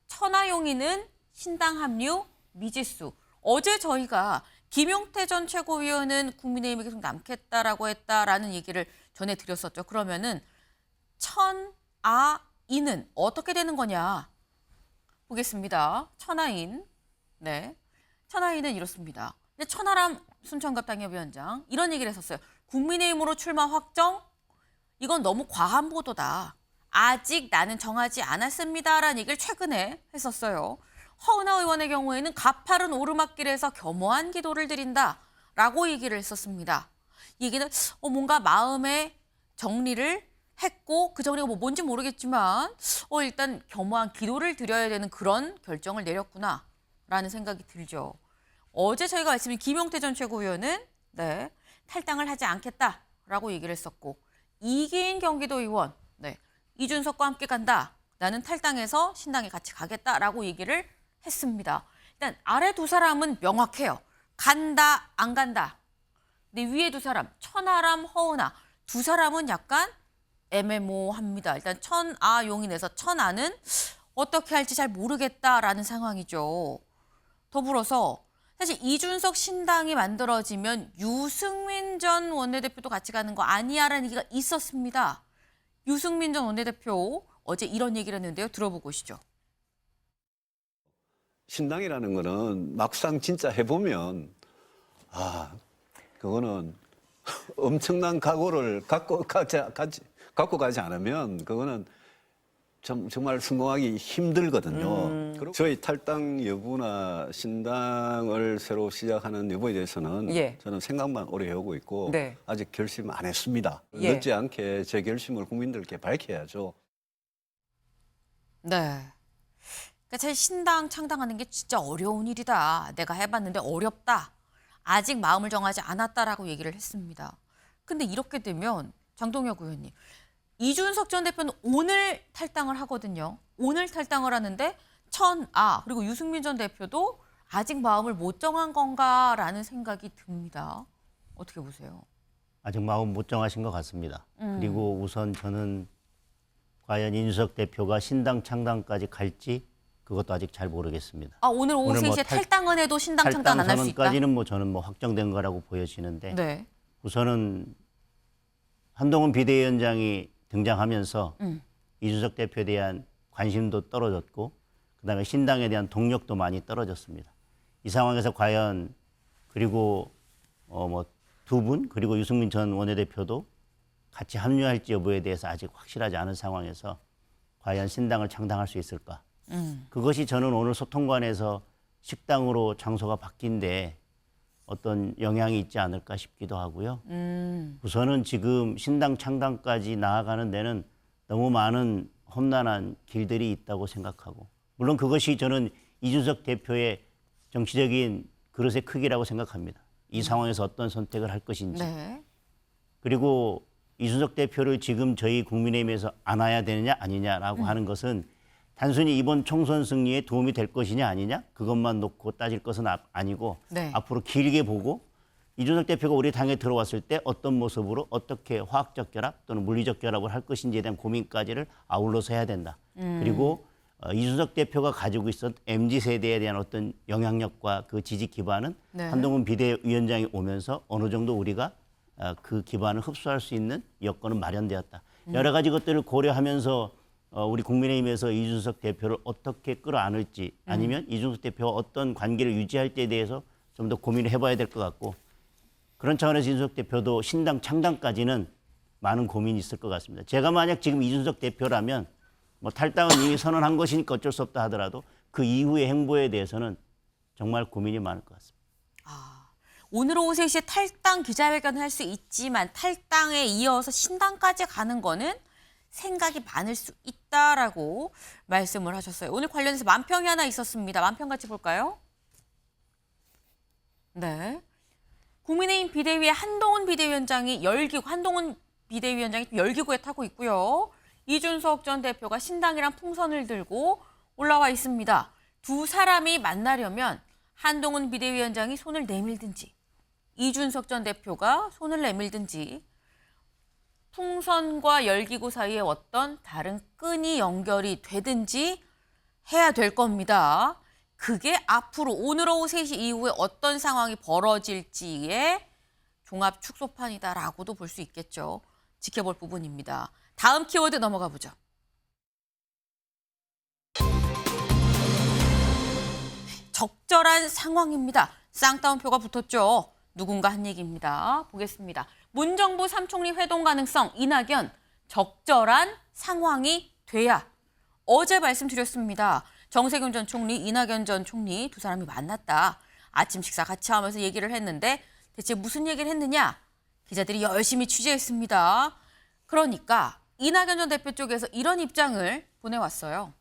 천하용인은 신당 합류 미지수. 어제 저희가 김용태 전 최고위원은 국민의힘에 계속 남겠다라고 했다라는 얘기를 전해드렸었죠. 그러면은 천아인은 어떻게 되는 거냐 보겠습니다. 천하인, 네, 천하인은 이렇습니다. 근데 천하람 순천갑 당협위원장 이런 얘기를 했었어요. 국민의힘으로 출마 확정? 이건 너무 과한 보도다. 아직 나는 정하지 않았습니다라는 얘기를 최근에 했었어요. 허은하 의원의 경우에는 가파른 오르막길에서 겸허한 기도를 드린다라고 얘기를 했었습니다. 이 얘기는 뭔가 마음의 정리를 했고 그 정리가 뭐 뭔지 모르겠지만 일단 겸허한 기도를 드려야 되는 그런 결정을 내렸구나라는 생각이 들죠. 어제 저희가 말씀드린 김용태 전 최고위원은 네, 탈당을 하지 않겠다라고 얘기를 했었고 이기인 경기도의원 네, 이준석과 함께 간다. 나는 탈당해서 신당에 같이 가겠다라고 얘기를 했습니다. 일단 아래 두 사람은 명확해요. 간다, 안 간다. 근데 위에 두 사람, 천하람, 허은하 두 사람은 약간 애매모호합니다. 일단 천아용인에서 천하는 어떻게 할지 잘 모르겠다라는 상황이죠. 더불어서 사실 이준석 신당이 만들어지면 유승민 전 원내대표도 같이 가는 거 아니야라는 얘기가 있었습니다. 유승민 전 원내대표 어제 이런 얘기를 했는데요. 들어보고 오시죠. 신당이라는 거는 막상 진짜 해보면 그거는 엄청난 각오를 갖고 가지 않으면 그거는 정말 성공하기 힘들거든요. 그리고 저희 탈당 여부나 신당을 새로 시작하는 여부에 대해서는 저는 생각만 오래 해오고 있고 아직 결심 안 했습니다. 늦지 않게 제 결심을 국민들께 밝혀야죠. 네. 그러니까 제 신당 창당하는 게 진짜 어려운 일이다. 내가 해봤는데 어렵다. 아직 마음을 정하지 않았다라고 얘기를 했습니다. 근데 이렇게 되면 장동혁 의원님, 이준석 전 대표는 오늘 탈당을 하거든요. 오늘 탈당을 하는데 그리고 유승민 전 대표도 아직 마음을 못 정한 건가라는 생각이 듭니다. 어떻게 보세요? 아직 마음 못 정하신 것 같습니다. 그리고 우선 저는 과연 이준석 대표가 신당 창당까지 갈지 그것도 아직 잘 모르겠습니다. 오늘 오후 3시에 탈당은 해도 신당 창당 안 할 수 있다? 탈당 선언까지는 저는 확정된 거라고 보여지는데 네. 우선은 한동훈 비대위원장이 등장하면서 이준석 대표에 대한 관심도 떨어졌고 그다음에 신당에 대한 동력도 많이 떨어졌습니다. 이 상황에서 과연 그리고 두 분 그리고 유승민 전 원내대표도 같이 합류할지 여부에 대해서 아직 확실하지 않은 상황에서 과연 신당을 창당할 수 있을까? 그것이 저는 오늘 소통관에서 식당으로 장소가 바뀐데 어떤 영향이 있지 않을까 싶기도 하고요. 우선은 지금 신당 창당까지 나아가는 데는 너무 많은 험난한 길들이 있다고 생각하고 물론 그것이 저는 이준석 대표의 정치적인 그릇의 크기라고 생각합니다. 이 상황에서 어떤 선택을 할 것인지. 네. 그리고 이준석 대표를 지금 저희 국민의힘에서 안아야 되느냐 아니냐라고 하는 것은 단순히 이번 총선 승리에 도움이 될 것이냐 아니냐 그것만 놓고 따질 것은 아니고 앞으로 길게 보고 이준석 대표가 우리 당에 들어왔을 때 어떤 모습으로 어떻게 화학적 결합 또는 물리적 결합을 할 것인지에 대한 고민까지를 아울러서 해야 된다. 그리고 이준석 대표가 가지고 있었던 MZ세대에 대한 어떤 영향력과 그 지지 기반은 한동훈 비대위원장이 오면서 어느 정도 우리가 그 기반을 흡수할 수 있는 여건은 마련되었다. 여러 가지 것들을 고려하면서 우리 국민의힘에서 이준석 대표를 어떻게 끌어안을지 아니면 이준석 대표와 어떤 관계를 유지할 때에 대해서 좀 더 고민을 해봐야 될 것 같고 그런 차원에서 이준석 대표도 신당 창당까지는 많은 고민이 있을 것 같습니다. 제가 만약 지금 이준석 대표라면 탈당은 이미 선언한 것이니까 어쩔 수 없다 하더라도 그 이후의 행보에 대해서는 정말 고민이 많을 것 같습니다. 오늘 오후 3시에 탈당 기자회견을 할 수 있지만 탈당에 이어서 신당까지 가는 거는 생각이 많을 수 있다라고 말씀을 하셨어요. 오늘 관련해서 만평이 하나 있었습니다. 만평 같이 볼까요? 네. 국민의힘 비대위의 한동훈 비대위원장이 열기구에 타고 있고요. 이준석 전 대표가 신당이랑 풍선을 들고 올라와 있습니다. 두 사람이 만나려면 한동훈 비대위원장이 손을 내밀든지 이준석 전 대표가 손을 내밀든지 풍선과 열기구 사이에 어떤 다른 끈이 연결이 되든지 해야 될 겁니다. 그게 앞으로 오늘 오후 3시 이후에 어떤 상황이 벌어질지의 종합 축소판이다라고도 볼 수 있겠죠. 지켜볼 부분입니다. 다음 키워드 넘어가 보죠. 적절한 상황입니다. 쌍따옴표가 붙었죠. 누군가 한 얘기입니다. 보겠습니다. 문정부 3총리 회동 가능성 이낙연 적절한 상황이 돼야 어제 말씀드렸습니다. 정세균 전 총리, 이낙연 전 총리 두 사람이 만났다. 아침 식사 같이 하면서 얘기를 했는데 대체 무슨 얘기를 했느냐? 기자들이 열심히 취재했습니다. 그러니까 이낙연 전 대표 쪽에서 이런 입장을 보내왔어요.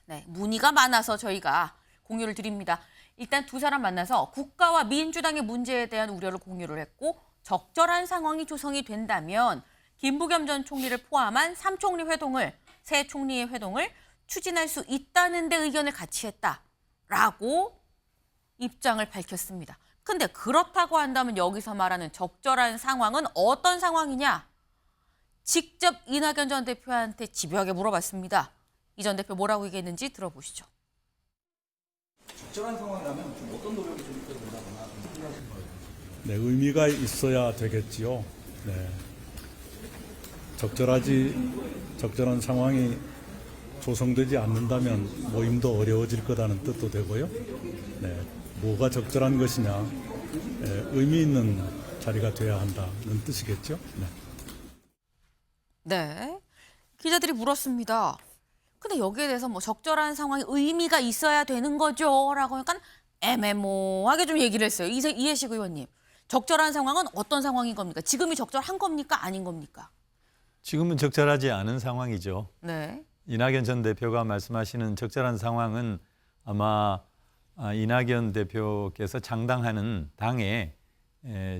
네, 문의가 많아서 저희가 공유를 드립니다. 일단 두 사람 만나서 국가와 민주당의 문제에 대한 우려를 공유를 했고 적절한 상황이 조성이 된다면 김부겸 전 총리를 포함한 3총리 회동을, 새 총리의 회동을 추진할 수 있다는 데 의견을 같이 했다라고 입장을 밝혔습니다. 근데 그렇다고 한다면 여기서 말하는 적절한 상황은 어떤 상황이냐? 직접 이낙연 전 대표한테 집요하게 물어봤습니다. 이 전 대표 뭐라고 얘기했는지 들어보시죠. 적절한 상황이라면 좀 어떤 노력이 좀 있어야 된다거나 생각하시는 거예요? 네, 의미가 있어야 되겠지요. 네. 적절한 상황이 조성되지 않는다면 모임도 어려워질 거라는 뜻도 되고요. 네, 뭐가 적절한 것이냐, 의미 있는 자리가 돼야 한다는 뜻이겠죠. 네. 네, 기자들이 물었습니다. 근데 여기에 대해서 뭐 적절한 상황이 의미가 있어야 되는 거죠? 라고 약간 애매모호하게 좀 얘기를 했어요. 이해식 의원님. 적절한 상황은 어떤 상황인 겁니까? 지금이 적절한 겁니까? 아닌 겁니까? 지금은 적절하지 않은 상황이죠. 네. 이낙연 전 대표가 말씀하시는 적절한 상황은 아마 이낙연 대표께서 장당하는 당에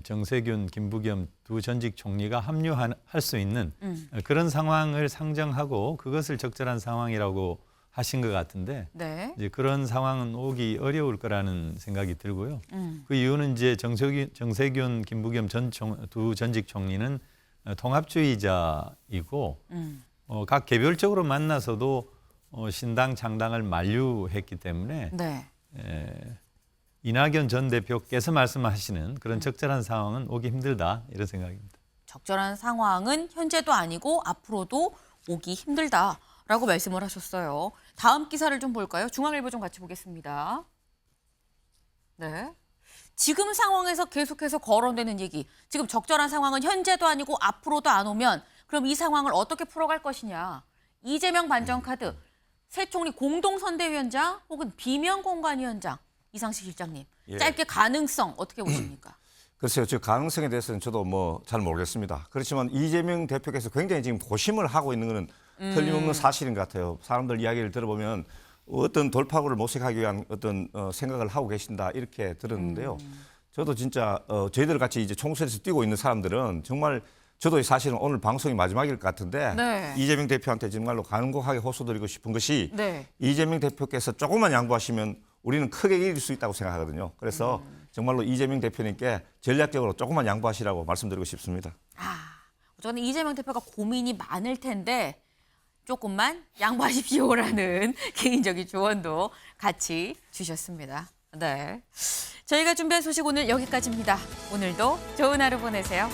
정세균, 김부겸 두 전직 총리가 합류할 수 있는 그런 상황을 상정하고 그것을 적절한 상황이라고 하신 것 같은데 네. 이제 그런 상황은 오기 어려울 거라는 생각이 들고요. 그 이유는 이제 정세균, 김부겸 두 전직 총리는 통합주의자이고 각 개별적으로 만나서도 신당 창당을 만류했기 때문에 네. 이낙연 전 대표께서 말씀하시는 그런 적절한 상황은 오기 힘들다 이런 생각입니다. 적절한 상황은 현재도 아니고 앞으로도 오기 힘들다라고 말씀을 하셨어요. 다음 기사를 좀 볼까요? 중앙일보 좀 같이 보겠습니다. 네. 지금 상황에서 계속해서 거론되는 얘기. 지금 적절한 상황은 현재도 아니고 앞으로도 안 오면 그럼 이 상황을 어떻게 풀어갈 것이냐. 이재명 반전카드, 새 총리 공동선대위원장 혹은 비명공관위원장. 이상식 실장님, 짧게 가능성 어떻게 보십니까? 글쎄요, 저 가능성에 대해서는 저도 뭐 잘 모르겠습니다. 그렇지만 이재명 대표께서 굉장히 지금 고심을 하고 있는 것은 틀림없는 사실인 것 같아요. 사람들 이야기를 들어보면 어떤 돌파구를 모색하기 위한 어떤 생각을 하고 계신다 이렇게 들었는데요. 저도 진짜 저희들 같이 이제 총선에서 뛰고 있는 사람들은 정말 저도 사실은 오늘 방송이 마지막일 것 같은데 네. 이재명 대표한테 정말로 간곡하게 호소드리고 싶은 것이 네. 이재명 대표께서 조금만 양보하시면 우리는 크게 이길 수 있다고 생각하거든요. 그래서 정말로 이재명 대표님께 전략적으로 조금만 양보하시라고 말씀드리고 싶습니다. 저는 이재명 대표가 고민이 많을 텐데 조금만 양보하십시오라는 개인적인 조언도 같이 주셨습니다. 네, 저희가 준비한 소식 오늘 여기까지입니다. 오늘도 좋은 하루 보내세요.